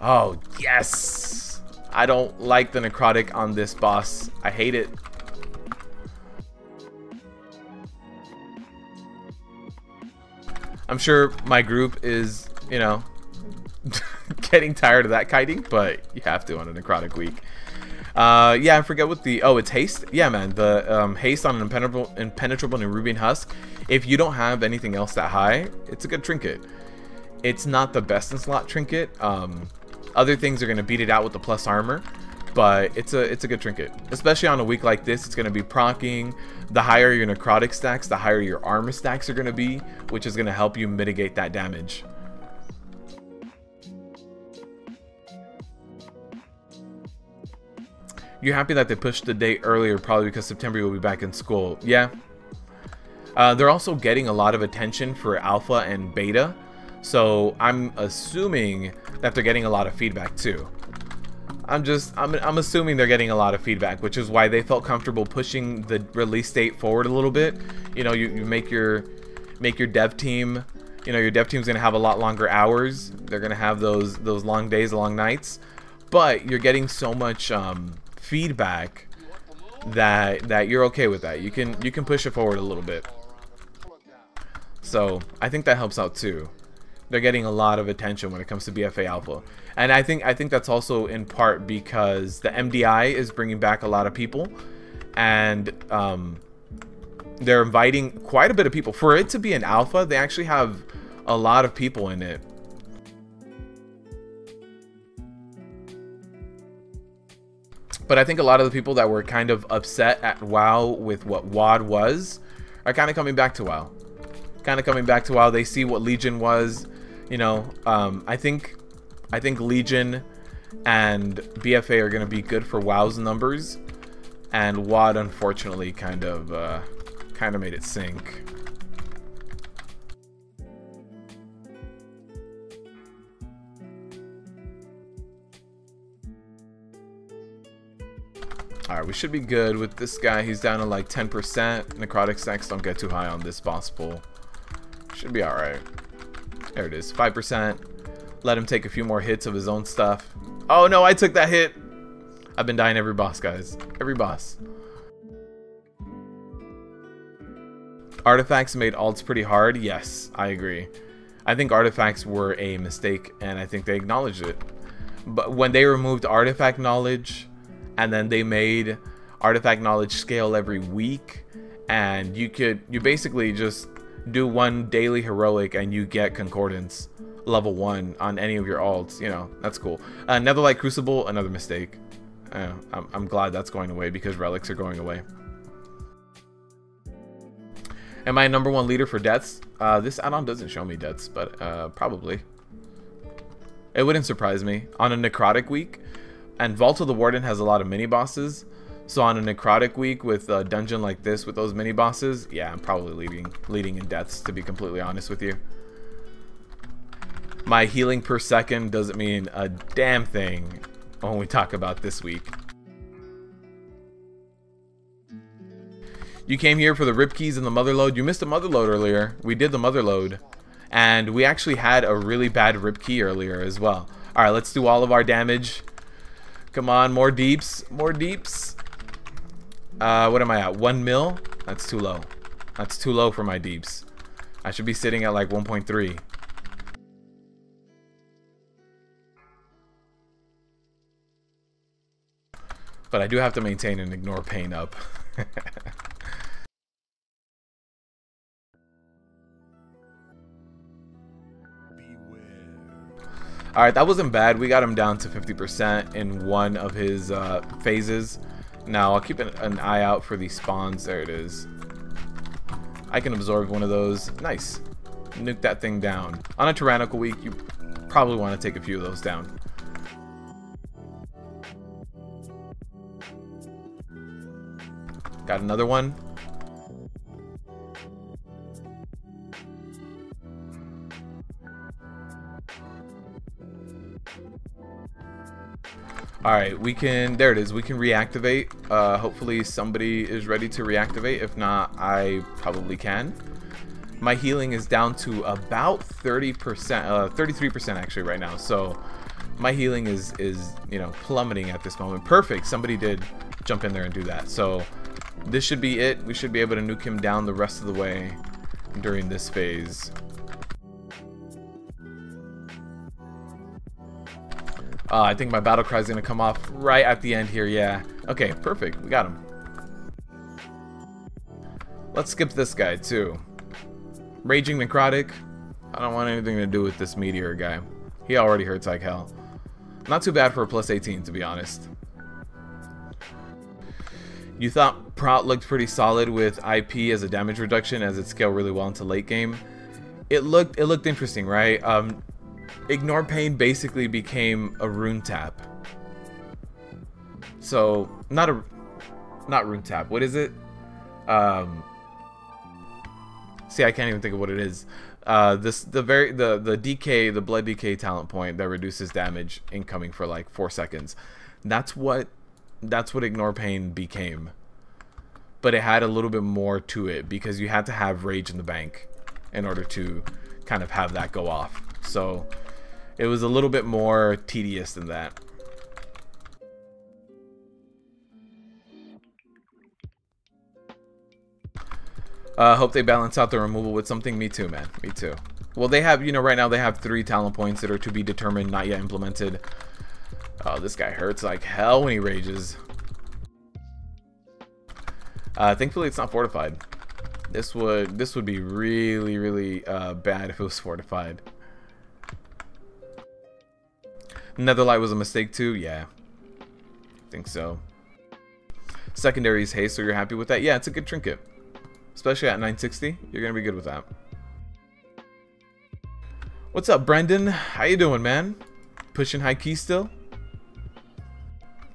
Oh, yes. I don't like the Necrotic on this boss. I hate it. I'm sure my group is, you know, getting tired of that kiting, but you have to on a Necrotic week. Yeah, I forget what the... Oh, it's haste? Yeah, man. The haste on an impenetrable Nerubian husk. If you don't have anything else that high, it's a good trinket. It's not the best in slot trinket. Other things are going to beat it out with the plus armor, but it's a good trinket. Especially on a week like this, it's going to be proccing. The higher your necrotic stacks, the higher your armor stacks are going to be, which is going to help you mitigate that damage. You're happy that they pushed the date earlier, probably because September you'll be back in school. Yeah. They're also getting a lot of attention for alpha and beta, so I'm assuming that they're getting a lot of feedback too. I'm assuming they're getting a lot of feedback, which is why they felt comfortable pushing the release date forward a little bit. You know, you make your dev team. You know, your dev team's gonna have a lot longer hours. They're gonna have those long days, long nights, but you're getting so much feedback that you're okay with that. You can push it forward a little bit. So I think that helps out too. They're getting a lot of attention when it comes to BFA Alpha, and I think that's also in part because the MDI is bringing back a lot of people, and they're inviting quite a bit of people. For it to be an alpha, they actually have a lot of people in it. But I think a lot of the people that were kind of upset at WoW with what WoD was are kind of coming back to WoW. They see what Legion was. You know, I think Legion and BFA are going to be good for WoW's numbers, and WoD unfortunately kind of made it sink. Alright, we should be good with this guy. He's down to like 10%. Necrotic stacks don't get too high on this boss pool. Should be alright. There it is, 5%. Let him take a few more hits of his own stuff. Oh no, I took that hit. I've been dying every boss, guys. Every boss. Artifacts made alts pretty hard. Yes, I agree. I think artifacts were a mistake, and I think they acknowledged it. But when they removed artifact knowledge, and then they made artifact knowledge scale every week, and you basically just do one daily heroic and you get concordance level 1 on any of your alts. You know, that's cool. Netherlight Crucible, another mistake. I'm glad that's going away because relics are going away. Am I #1 leader for deaths? This add-on doesn't show me deaths, but probably. It wouldn't surprise me. On a Necrotic week, and Vault of the Warden has a lot of mini-bosses, so on a Necrotic week with a dungeon like this with those mini-bosses, yeah, I'm probably leading in deaths, to be completely honest with you. My healing per second doesn't mean a damn thing when we talk about this week. You came here for the rip keys and the mother load. You missed the mother load earlier. We did the mother load, and we actually had a really bad rip key earlier as well. Alright, let's do all of our damage. Come on, more deeps. More deeps. What am I at? 1 mil? That's too low. That's too low for my deeps. I should be sitting at like 1.3. But I do have to maintain and ignore pain up. Alright, that wasn't bad. We got him down to 50% in one of his phases. Now, I'll keep an eye out for these spawns. There it is. I can absorb one of those. Nice. Nuke that thing down. On a Tyrannical week, you probably want to take a few of those down. Got another one. Alright, we can, there it is, we can reactivate. Hopefully somebody is ready to reactivate. If not, I probably can. My healing is down to about 30%, 33% actually right now. So my healing is, you know, plummeting at this moment. Perfect, somebody did jump in there and do that. So this should be it. We should be able to nuke him down the rest of the way during this phase. I think my battle cry is going to come off right at the end here, yeah. Okay, perfect. We got him. Let's skip this guy, too. Raging Necrotic. I don't want anything to do with this Meteor guy. He already hurts like hell. Not too bad for a plus 18, to be honest. You thought Prot looked pretty solid with IP as a damage reduction, as it scaled really well into late game. It looked interesting, right? Ignore Pain basically became a rune tap. So not rune tap. What is it? See, I can't even think of what it is. The DK, the blood DK talent point that reduces damage incoming for like 4 seconds. That's what Ignore Pain became. But it had a little bit more to it because you had to have Rage in the bank in order to kind of have that go off. So it was a little bit more tedious than that. Hope they balance out the removal with something. Me too, man. Me too. Well, they have, you know, right now they have 3 talent points that are to be determined, not yet implemented. Oh, this guy hurts like hell when he rages. Thankfully, it's not fortified. This would be really, really bad if it was fortified. Netherlight was a mistake too. Yeah, I think so. Secondary is haste, so you're happy with that? Yeah, it's a good trinket. Especially at 960, you're gonna be good with that. What's up, Brendan? How you doing, man? Pushing high key still?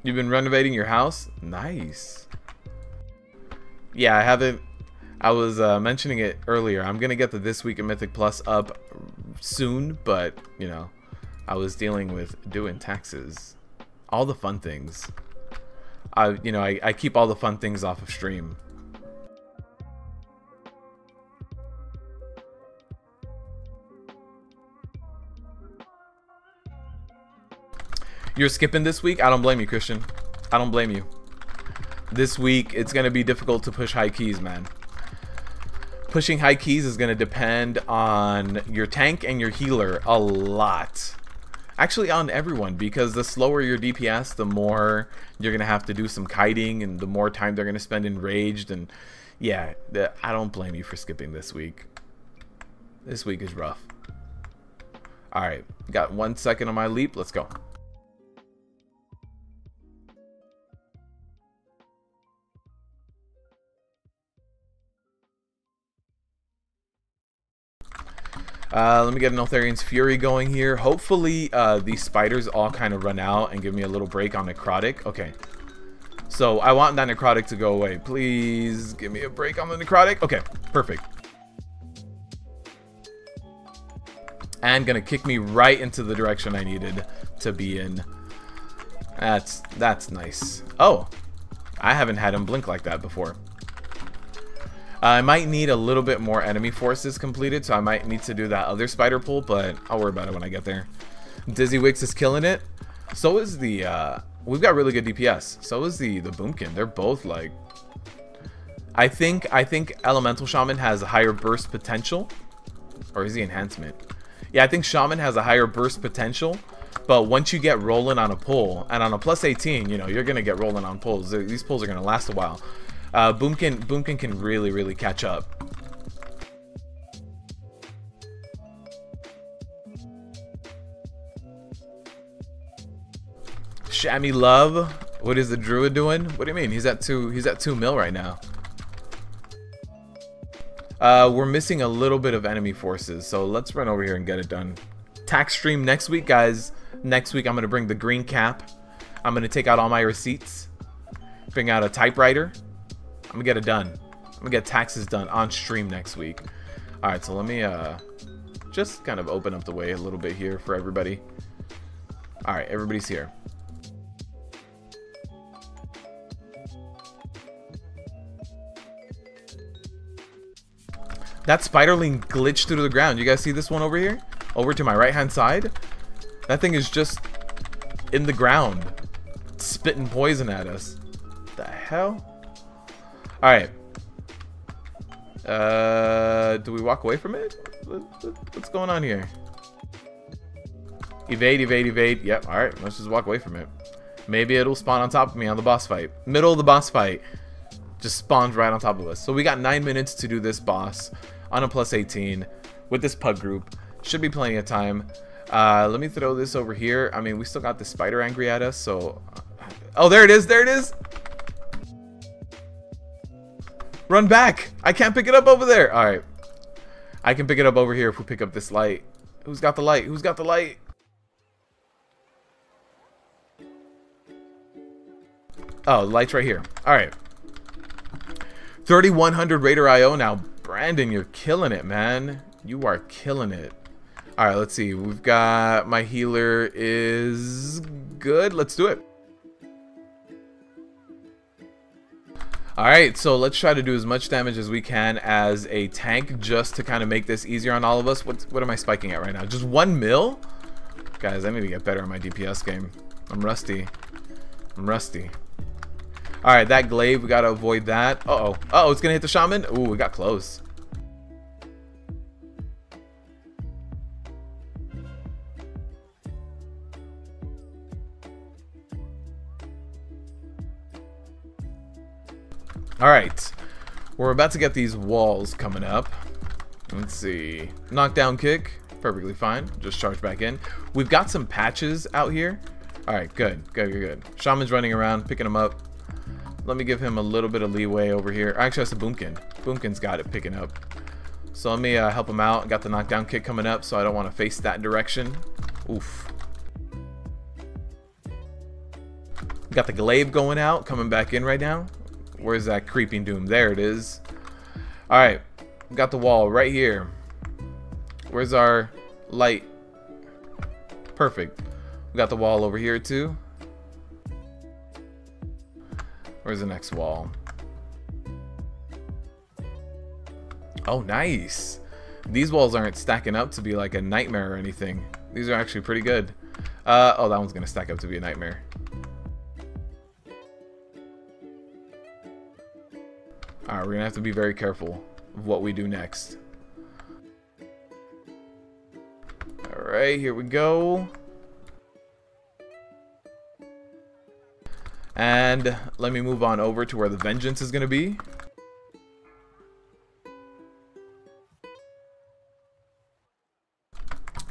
You've been renovating your house? Nice. Yeah, I haven't. I was mentioning it earlier. I'm gonna get the This Week in Mythic Plus up soon, but you know, I was dealing with doing taxes, all the fun things. I keep all the fun things off of stream. You're skipping this week? I don't blame you, Christian. I don't blame you. This week, it's going to be difficult to push high keys, man. Pushing high keys is going to depend on your tank and your healer a lot. Actually, on everyone, because the slower your DPS, the more you're going to have to do some kiting, and the more time they're going to spend enraged. And yeah, I don't blame you for skipping this week. This week is rough. Alright, got 1 second on my leap. Let's go. Let me get an Eltharian's Fury going here. Hopefully, these spiders all kind of run out and give me a little break on Necrotic. Okay. So, I want that Necrotic to go away. Please give me a break on the Necrotic. Okay, perfect. And gonna kick me right into the direction I needed to be in. That's nice. Oh, I haven't had him blink like that before. I might need a little bit more enemy forces completed, so I might need to do that other spider pull, but I'll worry about it when I get there. Dizzy Wicks is killing it. So is the, we've got really good DPS. So is the Boomkin. They're both like, I think Elemental Shaman has a higher burst potential. Or is he enhancement? Yeah, I think Shaman has a higher burst potential. But once you get rolling on a pull, and on a plus 18, you know, you're going to get rolling on pulls. These pulls are going to last a while. Boomkin can really, really catch up. Shammy Love, what is the Druid doing? What do you mean? He's at 2 mil right now. We're missing a little bit of enemy forces, so let's run over here and get it done. Tax stream next week, guys. Next week I'm gonna bring the green cap. I'm gonna take out all my receipts. Bring out a typewriter. I'm gonna get it done. I'm gonna get taxes done on stream next week. Alright, so let me just kind of open up the way a little bit here for everybody. Alright, everybody's here. That spiderling glitched through the ground. You guys see this one over here? Over to my right hand side? That thing is just in the ground, spitting poison at us. What the hell? Alright. Do we walk away from it? What's going on here? Evade, evade, evade. Yep, alright. Let's just walk away from it. Maybe it'll spawn on top of me on the boss fight. Middle of the boss fight. Just spawns right on top of us. So we got 9 minutes to do this boss on a plus 18 with this pug group. Should be plenty of time. Let me throw this over here. I mean, we still got the spider angry at us, so... Oh, there it is! There it is! Run back! I can't pick it up over there! Alright. I can pick it up over here if we pick up this light. Who's got the light? Who's got the light? Oh, light's right here. Alright. 3,100 Raider IO now. Brandon, you're killing it, man. You are killing it. Alright, let's see. We've got... My healer is good. Let's do it. Alright, so let's try to do as much damage as we can as a tank just to kind of make this easier on all of us. What am I spiking at right now? Just 1 mil? Guys, I need to get better at my DPS game. I'm rusty. I'm rusty. Alright, that glaive, we gotta avoid that. Uh-oh. Uh-oh, it's gonna hit the shaman? Ooh, we got close. Alright. We're about to get these walls coming up. Let's see. Knockdown kick. Perfectly fine. Just charge back in. We've got some patches out here. Alright, good. Good. Shaman's running around, picking them up. Let me give him a little bit of leeway over here. Actually, that's a Boomkin. Boomkin's got it picking up. So let me help him out. Got the knockdown kick coming up, so I don't want to face that direction. Oof. Got the glaive going out, coming back in right now. Where's that creeping doom? There it is. Alright. Got the wall right here. Where's our light? Perfect. We got the wall over here too. Where's the next wall? Oh, nice. These walls aren't stacking up to be like a nightmare or anything. These are actually pretty good. Oh, that one's gonna stack up to be a nightmare. Alright, we're gonna have to be very careful of what we do next. Alright, here we go. And let me move on over to where the vengeance is gonna be.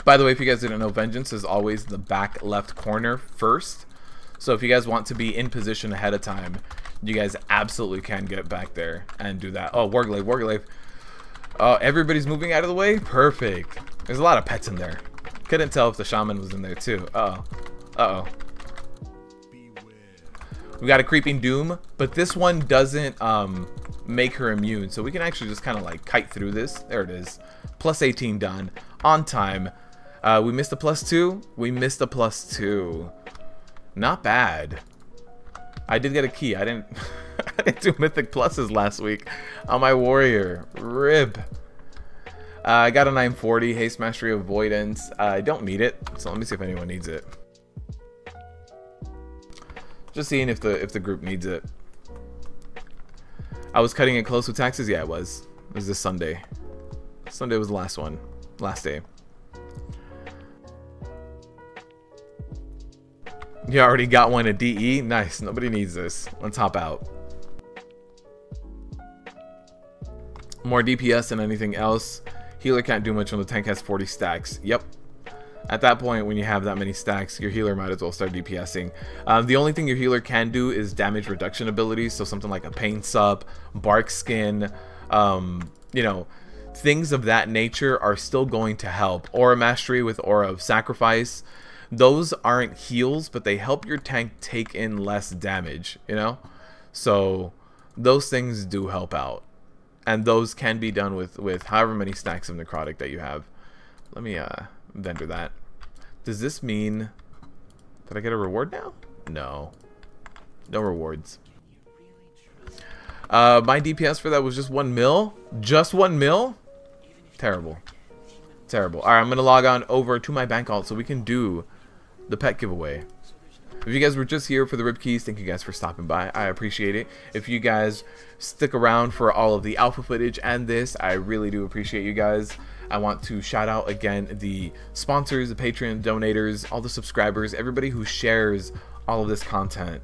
By the way, if you guys didn't know, vengeance is always the back left corner first. So if you guys want to be in position ahead of time, you guys absolutely can get back there and do that. Oh, Warglaive. Oh, everybody's moving out of the way? Perfect. There's a lot of pets in there. Couldn't tell if the shaman was in there too. Uh-oh. We got a creeping doom, but this one doesn't make her immune. So we can actually just kind of like kite through this. There it is. Plus 18 done. On time. We missed a +2. We missed a +2. Not bad. I did get a key. I didn't I didn't do mythic pluses last week on my warrior. Rib. I got a 940 haste mastery avoidance. I don't need it, so let me see if anyone needs it. Just seeing if the group needs it. I was cutting it close with taxes. Yeah, it was. It was this Sunday. Sunday was the last one. Last day. You already got one at DE? Nice. Nobody needs this. Let's hop out. More DPS than anything else. Healer can't do much when the tank has 40 stacks. Yep. At that point, when you have that many stacks, your healer might as well start DPSing. The only thing your healer can do is damage reduction abilities. So something like a pain sup, bark skin, you know, things of that nature are still going to help. Aura mastery with aura of sacrifice. Those aren't heals, but they help your tank take in less damage, you know? So those things do help out. And those can be done with however many stacks of necrotic that you have. Let me vendor that. Does this mean that I get a reward now? No. No rewards. My DPS for that was just 1 mil. Just 1 mil? Terrible. Terrible. Alright, I'm going to log on over to my bank alt so we can do the pet giveaway. If you guys were just here for the rib keys, thank you guys for stopping by. I appreciate it. If you guys stick around for all of the alpha footage and this, I really do appreciate you guys. I want to shout out again the sponsors, the Patreon donators, all the subscribers, everybody who shares all of this content.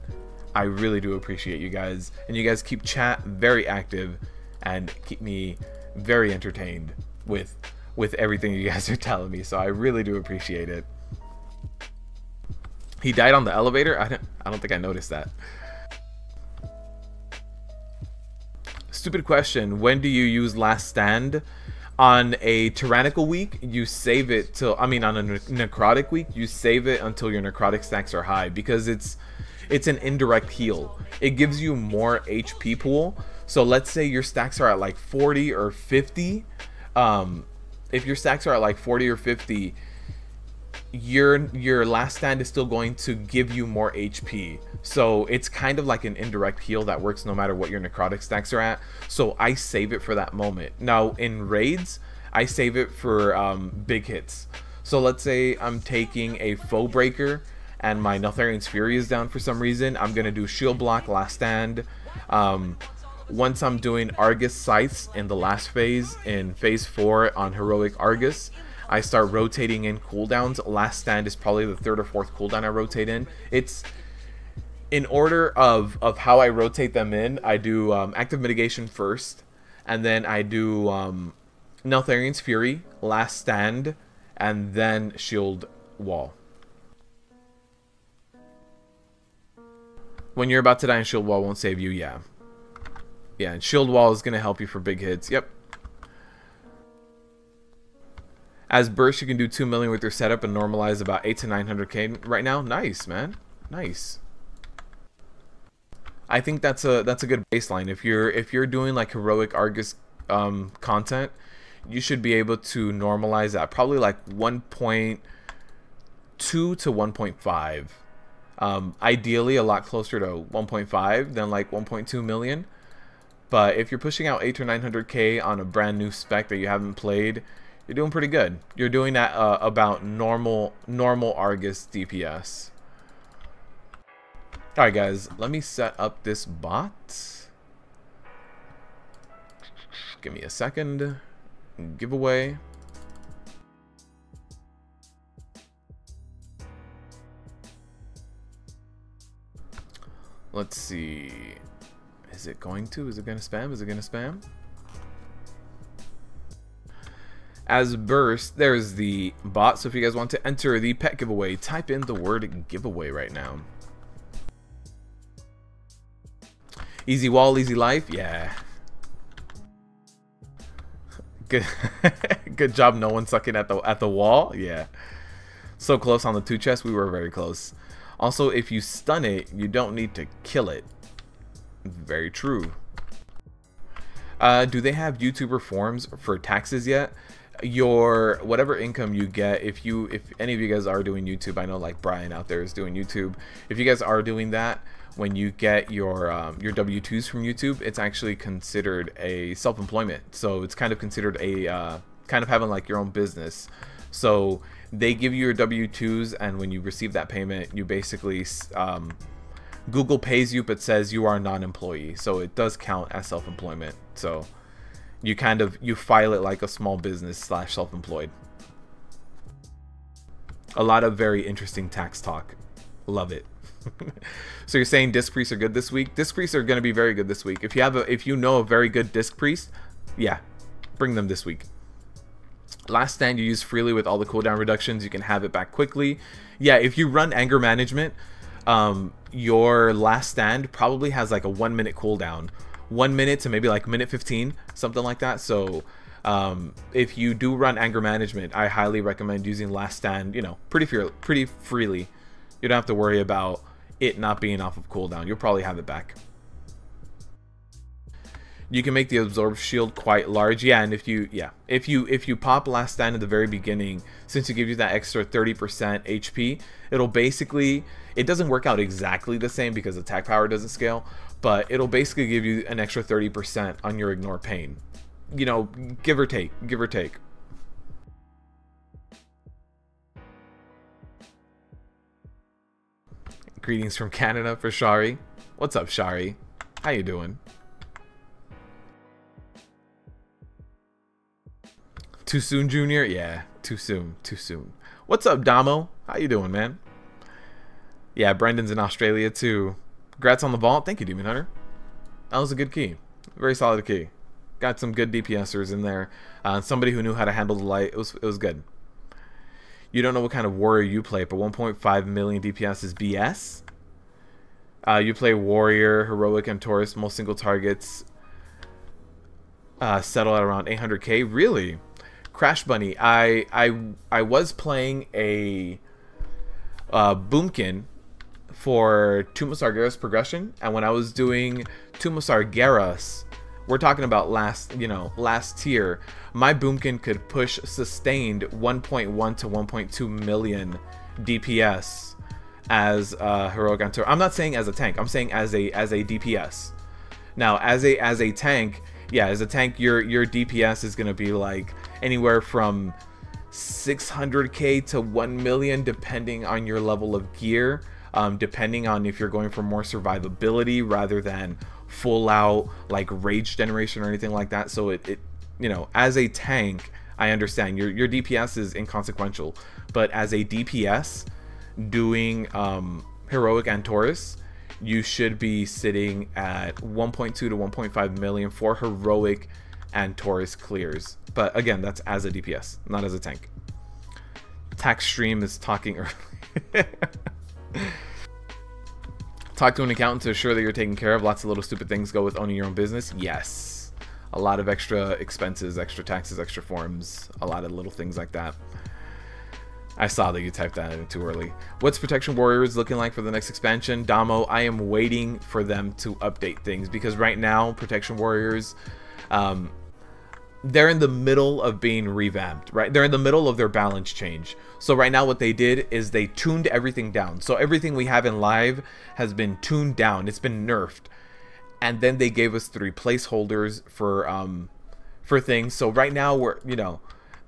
I really do appreciate you guys. And you guys keep chat very active and keep me very entertained with everything you guys are telling me. So I really do appreciate it. He died on the elevator? I don't think I noticed that. Stupid question. When do you use last stand? On a tyrannical week, you save it till, I mean on a necrotic week, you save it until your necrotic stacks are high, because it's It's an indirect heal. It gives you more HP pool. So let's say your stacks are at like 40 or 50. If your stacks are at like 40 or 50, your last stand is still going to give you more HP. So it's kind of like an indirect heal that works no matter what your necrotic stacks are at. So I save it for that moment. Now in raids, I save it for big hits. So let's say I'm taking a foe breaker and my Neltharian's Fury is down for some reason. I'm gonna do shield block last stand. Once I'm doing Argus Scythes in the last phase, in phase 4 on heroic Argus, I start rotating in cooldowns. Last stand is probably the 3rd or 4th cooldown I rotate in. It's in order of how I rotate them in. I do active mitigation first, and then I do Neltharian's Fury, last stand, and then shield wall. When you're about to die and shield wall won't save you, yeah. Yeah, and shield wall is going to help you for big hits. Yep. As burst, you can do 2 million with your setup and normalize about 8 to 900k right now. Nice, man. Nice. I think that's a good baseline. If you're doing like heroic Argus content, you should be able to normalize that probably like 1.2 to 1.5. Ideally, a lot closer to 1.5 than like 1.2 million. But if you're pushing out 8 or 900k on a brand new spec that you haven't played, you're doing pretty good. You're doing that about normal Argus DPS. Alright guys, let me set up this bot. Give me a second. Giveaway. Let's see. Is it going to? Is it going to spam? Is it going to spam? As burst, there's the bot. So if you guys want to enter the pet giveaway, type in the word giveaway right now. Easy wall, easy life. Yeah. Good. Good job. No one sucking at the wall. Yeah. So close on the 2 chests. We were very close. Also, if you stun it, you don't need to kill it. Very true. Do they have YouTuber forms for taxes yet? Your whatever income you get, if any of you guys are doing YouTube, I know like Brian out there is doing YouTube. If you guys are doing that, when you get your W-2s from YouTube, it's actually considered a self-employment. So it's kind of considered a kind of having like your own business. So they give you your W-2s, and when you receive that payment, you basically Google pays you but says you are a non-employee, so it does count as self-employment. So you file it like a small business / self-employed. A lot of very interesting tax talk. Love it. So you're saying disc priests are good this week? Disc priests are going to be very good this week. If you know a very good disc priest, yeah, bring them this week. Last stand you use freely with all the cooldown reductions. You can have it back quickly. Yeah, if you run anger management, your last stand probably has like a 1 minute cooldown. 1 minute to maybe like minute 15, something like that. So if you do run anger management, I highly recommend using last stand, you know, pretty freely. You don't have to worry about it not being off of cooldown. You'll probably have it back. You can make the absorb shield quite large. Yeah, and if you pop last stand at the very beginning, since it gives you that extra 30% HP, it'll basically, it doesn't work out exactly the same because attack power doesn't scale, but it'll basically give you an extra 30% on your ignore pain. You know, give or take, give or take. Greetings from Canada for Shari. What's up, Shari? How you doing? Too soon, Junior? Yeah, too soon, too soon. What's up, Damo? How you doing, man? Yeah, Brendan's in Australia too. Congrats on the vault. Thank you, Demon Hunter. That was a good key. Very solid key. Got some good DPSers in there. Somebody who knew how to handle the light. It was good. You don't know what kind of warrior you play, but 1.5 million DPS is BS. You play warrior, heroic, and Taurus. Most single targets settle at around 800k. Really? Crash Bunny. I was playing a Boomkin for Tomb of Sargeras progression, and when I was doing Tomb of Sargeras, we're talking about last tier, my boomkin could push sustained 1.1 to 1.2 million DPS as a heroic Antor. I'm not saying as a tank. I'm saying as a DPS. Now, as a tank, yeah, as a tank, your DPS is gonna be like anywhere from 600k to 1 million, depending on your level of gear. Depending on if you're going for more survivability rather than full out like rage generation or anything like that. So it as a tank, I understand your DPS is inconsequential, but as a DPS doing heroic Antorus, you should be sitting at 1.2 to 1.5 million for heroic Antorus clears. But again, that's as a DPS, not as a tank. Tax Stream is talking early. Talk to an accountant to assure that you're taken care of. Lots of little stupid things go with owning your own business. Yes. A lot of extra expenses, extra taxes, extra forms, a lot of little things like that. I saw that you typed that in too early. What's Protection Warriors looking like for the next expansion? Damo, I am waiting for them to update things, because right now, Protection Warriors, they're in the middle of being revamped, right? They're in the middle of their balance change. So right now what they did is they tuned everything down. So everything we have in live has been tuned down. It's been nerfed. And then they gave us 3 placeholders for things. So right now we're,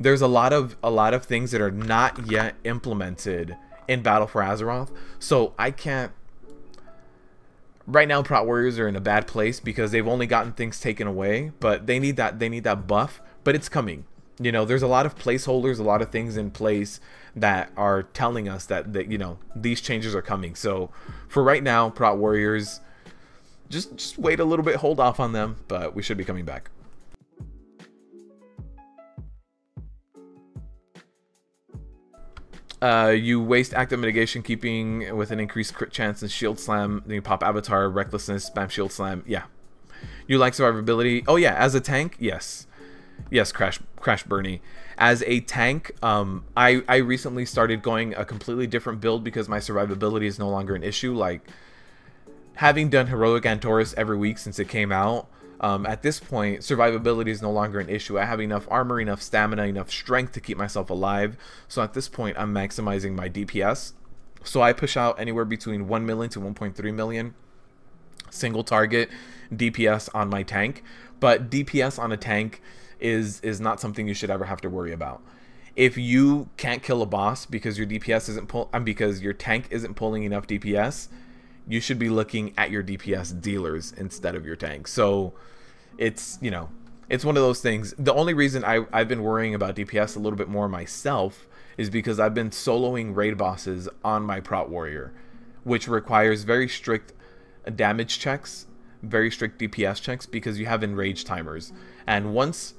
there's a lot of things that are not yet implemented in Battle for Azeroth. So I can't. Right now, Prot Warriors are in a bad place because they've only gotten things taken away, but they need that buff. But it's coming. There's a lot of placeholders, a lot of things in place that are telling us that these changes are coming. So for right now, Prot Warriors, just wait a little bit, hold off on them, but we should be coming back. You waste active mitigation, keeping with an increased crit chance and shield slam. Then you pop avatar, recklessness, spam shield slam. Yeah. You like survivability? Oh yeah, as a tank, yes. Yes, Crash Bernie. As a tank, I recently started going a completely different build because my survivability is no longer an issue. Like, having done heroic Antorus every week since it came out, at this point, survivability is no longer an issue. I have enough armor, enough stamina, enough strength to keep myself alive. So at this point, I'm maximizing my DPS. So I push out anywhere between 1 million to 1.3 million single target DPS on my tank. But DPS on a tank is not something you should ever have to worry about. If you can't kill a boss because your DPS isn't because your tank isn't pulling enough DPS, you should be looking at your DPS dealers instead of your tank. So it's, it's one of those things. The only reason I've been worrying about DPS a little bit more myself is because I've been soloing raid bosses on my Prot Warrior, which requires very strict damage checks, very strict DPS checks, because you have enrage timers. And once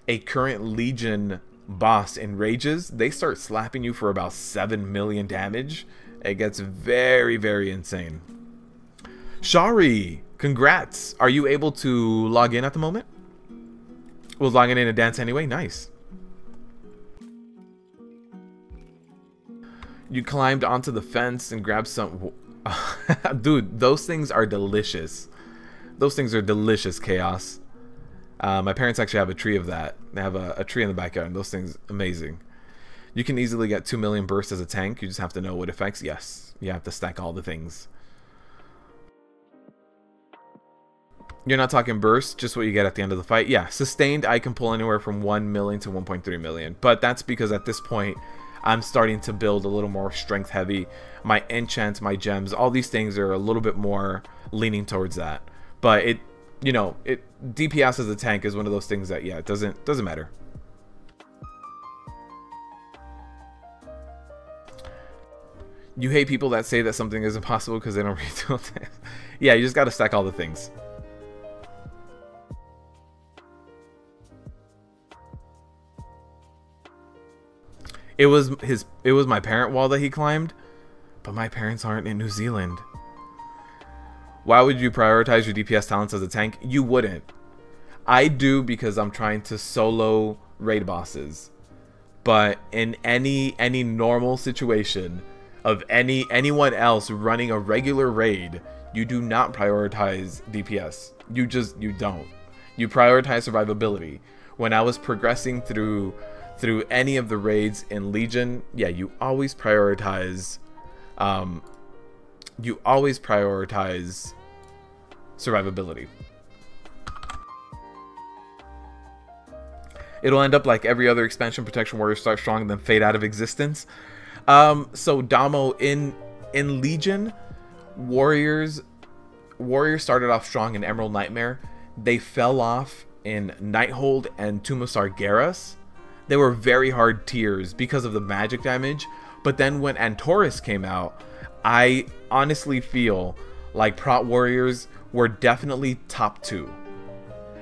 a current Legion boss enrages, they start slapping you for about 7 million damage. It gets very, very insane. Shari, congrats. Are you able to log in at the moment? Was logging in a dance anyway? Nice. You climbed onto the fence and grabbed some... Dude, those things are delicious. Those things are delicious, Chaos. My parents actually have a tree of that. They have a tree in the backyard, and those things, amazing. You can easily get 2 million bursts as a tank. You just have to know what effects. Yes, you have to stack all the things. You're not talking burst, just what you get at the end of the fight. Yeah, sustained, I can pull anywhere from 1 million to 1.3 million. But that's because at this point, I'm starting to build a little more strength heavy. My enchants, my gems, all these things are a little bit more leaning towards that. But it, DPS as a tank is one of those things that, yeah, it doesn't matter. You hate people that say that something is impossible because they don't read it. Yeah, you just got to stack all the things. It was my parent wall that he climbed, but my parents aren't in New Zealand. Why would you prioritize your DPS talents as a tank? You wouldn't. I do because I'm trying to solo raid bosses. But in any normal situation, of anyone else running a regular raid, you do not prioritize DPS. You don't. You prioritize survivability. When I was progressing through any of the raids in Legion, yeah, you always prioritize survivability. It'll end up like every other expansion: protection warriors start strong, then fade out of existence. So Damo, in Legion, warriors started off strong in Emerald Nightmare. They fell off in Nighthold and Tomb of Sargeras. They were very hard tiers because of the magic damage. But then when Antorus came out, I honestly feel like Prot Warriors were definitely top 2.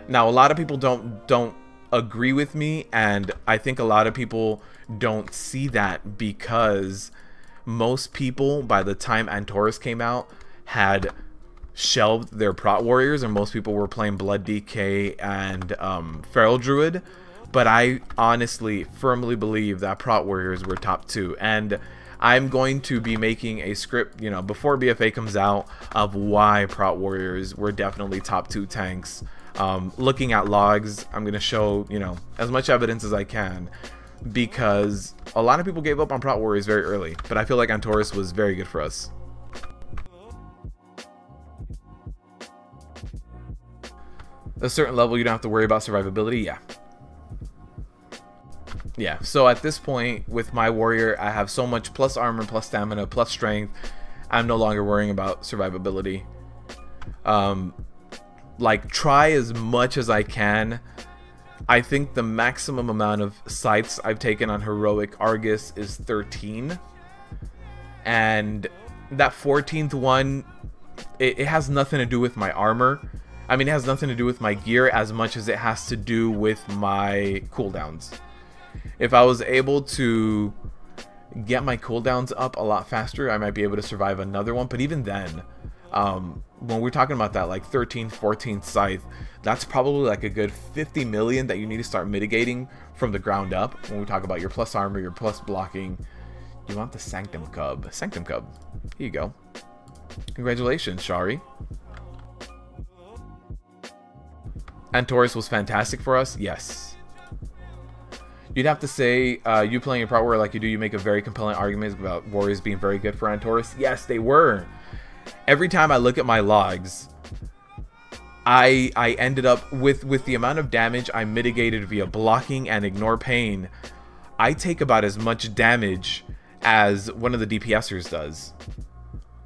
Now, a lot of people don't agree with me, and I think a lot of people don't see that because most people, by the time Antorus came out, had shelved their Prot Warriors, and most people were playing Blood DK and Feral Druid. But I honestly firmly believe that Prot Warriors were top 2, and I'm going to be making a script, you know, before BFA comes out, of why Prot Warriors were definitely top 2 tanks. Looking at logs, I'm going to show, you know, as much evidence as I can, because a lot of people gave up on Prot Warriors very early, but I feel like Antorus was very good for us. A certain level, you don't have to worry about survivability. Yeah, so at this point with my warrior, I have so much plus armor, plus stamina, plus strength. I'm no longer worrying about survivability. Like, try as much as I can. I think the maximum amount of scythes I've taken on heroic Argus is 13, and that 14th one, it has nothing to do with my armor. I mean, it has nothing to do with my gear as much as it has to do with my cooldowns. If I was able to get my cooldowns up a lot faster, I might be able to survive another one. But even then, when we're talking about that like 13th, 14th scythe, that's probably like a good 50 million that you need to start mitigating from the ground up. When we talk about your plus armor, your plus blocking, you want the Sanctum Cub. Sanctum Cub. Here you go. Congratulations, Shari. Antorus was fantastic for us. Yes. You'd have to say, you playing a Prot Warrior like you do, you make a very compelling argument about warriors being very good for Antorus. Yes, they were. Every time I look at my logs, I ended up with the amount of damage I mitigated via blocking and ignore pain. I take about as much damage as one of the DPSers does.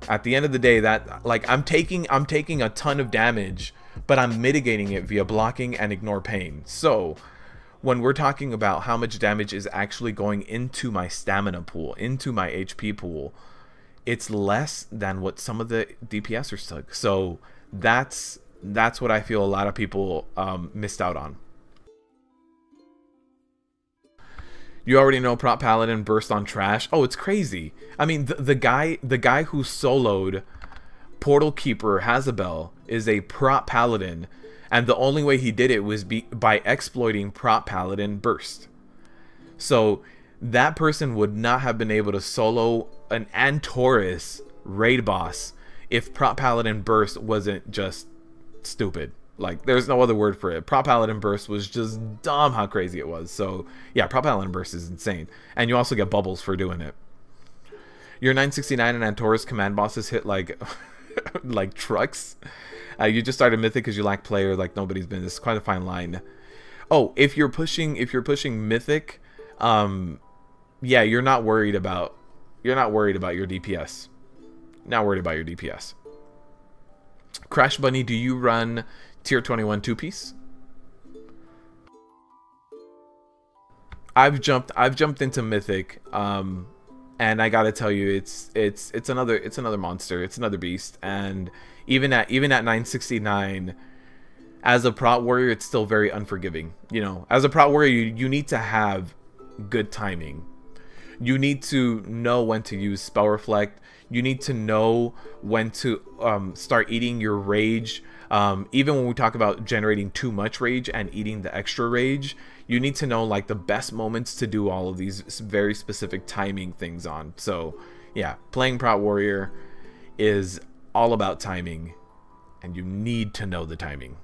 At the end of the day, that like I'm taking a ton of damage, but I'm mitigating it via blocking and ignore pain. So when we're talking about how much damage is actually going into my stamina pool, into my HP pool, it's less than what some of the DPSers took. So that's what I feel a lot of people missed out on. You already know Prot Paladin burst on trash. Oh, it's crazy. I mean, the guy who soloed Portal Keeper Hazabel is a Prot Paladin, and the only way he did it was by exploiting Prot Paladin burst. So that person would not have been able to solo an Antorus raid boss if Prot Paladin burst wasn't just stupid. Like, there's no other word for it. Prot Paladin burst was just dumb how crazy it was. So yeah, Prot Paladin burst is insane, and you also get bubbles for doing it. Your 969 and Antorus command bosses hit like like trucks. You just started Mythic because you lack player like nobody's been. It's quite a fine line. Oh, if you're pushing Mythic, yeah, you're not worried about your DPS. Not worried about your DPS. Crash Bunny, do you run tier 21 two-piece? I've jumped into Mythic, and I gotta tell you, it's another monster. It's another beast. And even at 969, as a Prot Warrior, it's still very unforgiving. You know, as a Prot Warrior, you need to have good timing. You need to know when to use Spell Reflect. You need to know when to start eating your rage. Even when we talk about generating too much rage and eating the extra rage, you need to know like the best moments to do all of these very specific timing things on. So Yeah, playing Prot Warrior is all about timing, and you need to know the timing.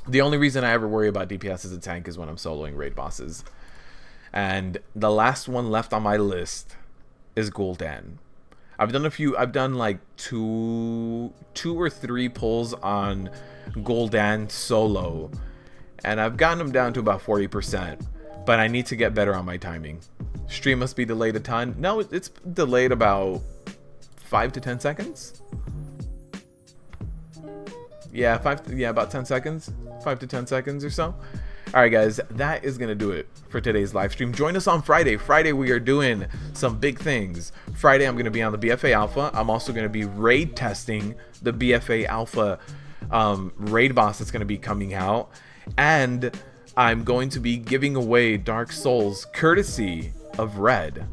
The only reason I ever worry about DPS as a tank is when I'm soloing raid bosses. And the last one left on my list is Gul'dan. I've done like two or three pulls on Gul'dan solo, and I've gotten him down to about 40%, but I need to get better on my timing. Stream must be delayed a ton. No, it's delayed about 5 to 10 seconds. Yeah, about 10 seconds. 5 to 10 seconds or so. Alright guys, that is going to do it for today's live stream. Join us on Friday. Friday we are doing some big things. Friday I'm going to be on the BFA Alpha. I'm also going to be raid testing the BFA Alpha raid boss that's going to be coming out. And I'm going to be giving away Dark Souls courtesy of Red.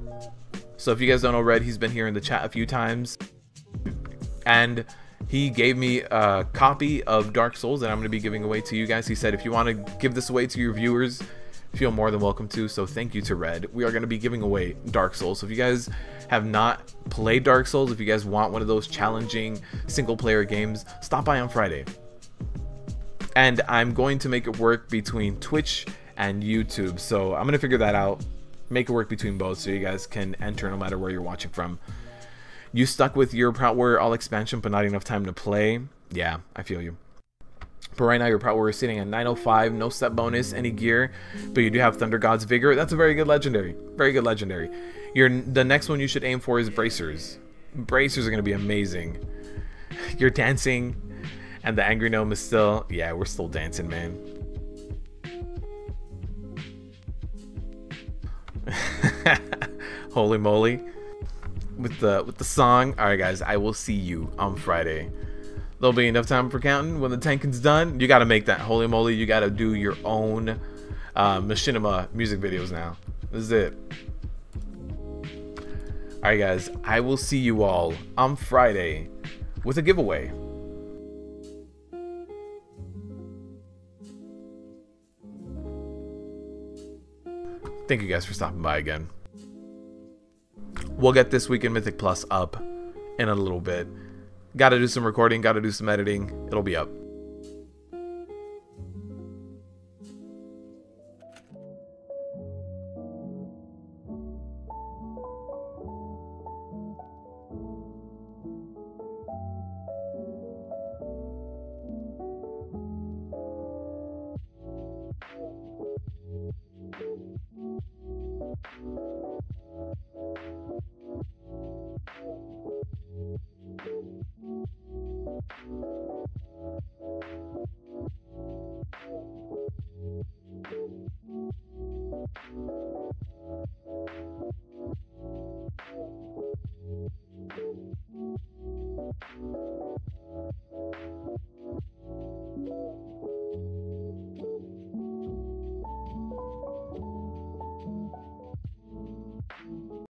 So if you guys don't know Red, he's been here in the chat a few times. And he gave me a copy of Dark Souls that I'm going to be giving away to you guys. He said if you want to give this away to your viewers, feel more than welcome to. So thank you to Red. We are going to be giving away Dark Souls. So if you guys have not played Dark Souls, if you guys want one of those challenging single player games, stop by on Friday. And I'm going to make it work between Twitch and YouTube. So I'm going to figure that out. Make it work between both so you guys can enter no matter where you're watching from. You stuck with your Prot Warrior all expansion but not enough time to play? Yeah, I feel you. But right now your Prot Warrior is sitting at 905, no step bonus, any gear, but you do have Thunder God's Vigor. That's a very good legendary. Very good legendary. The next one you should aim for is Bracers. Bracers are going to be amazing. You're dancing, and the Angry Gnome is still... Yeah, we're still dancing, man. Holy moly. With the song. Alright guys, I will see you on Friday. There'll be enough time for counting. When the tanking's done, you gotta make that. Holy moly, you gotta do your own machinima music videos now. This is it. Alright guys, I will see you all on Friday with a giveaway. Thank you guys for stopping by again. We'll get this week in Mythic Plus up in a little bit. Gotta do some recording, gotta do some editing. It'll be up.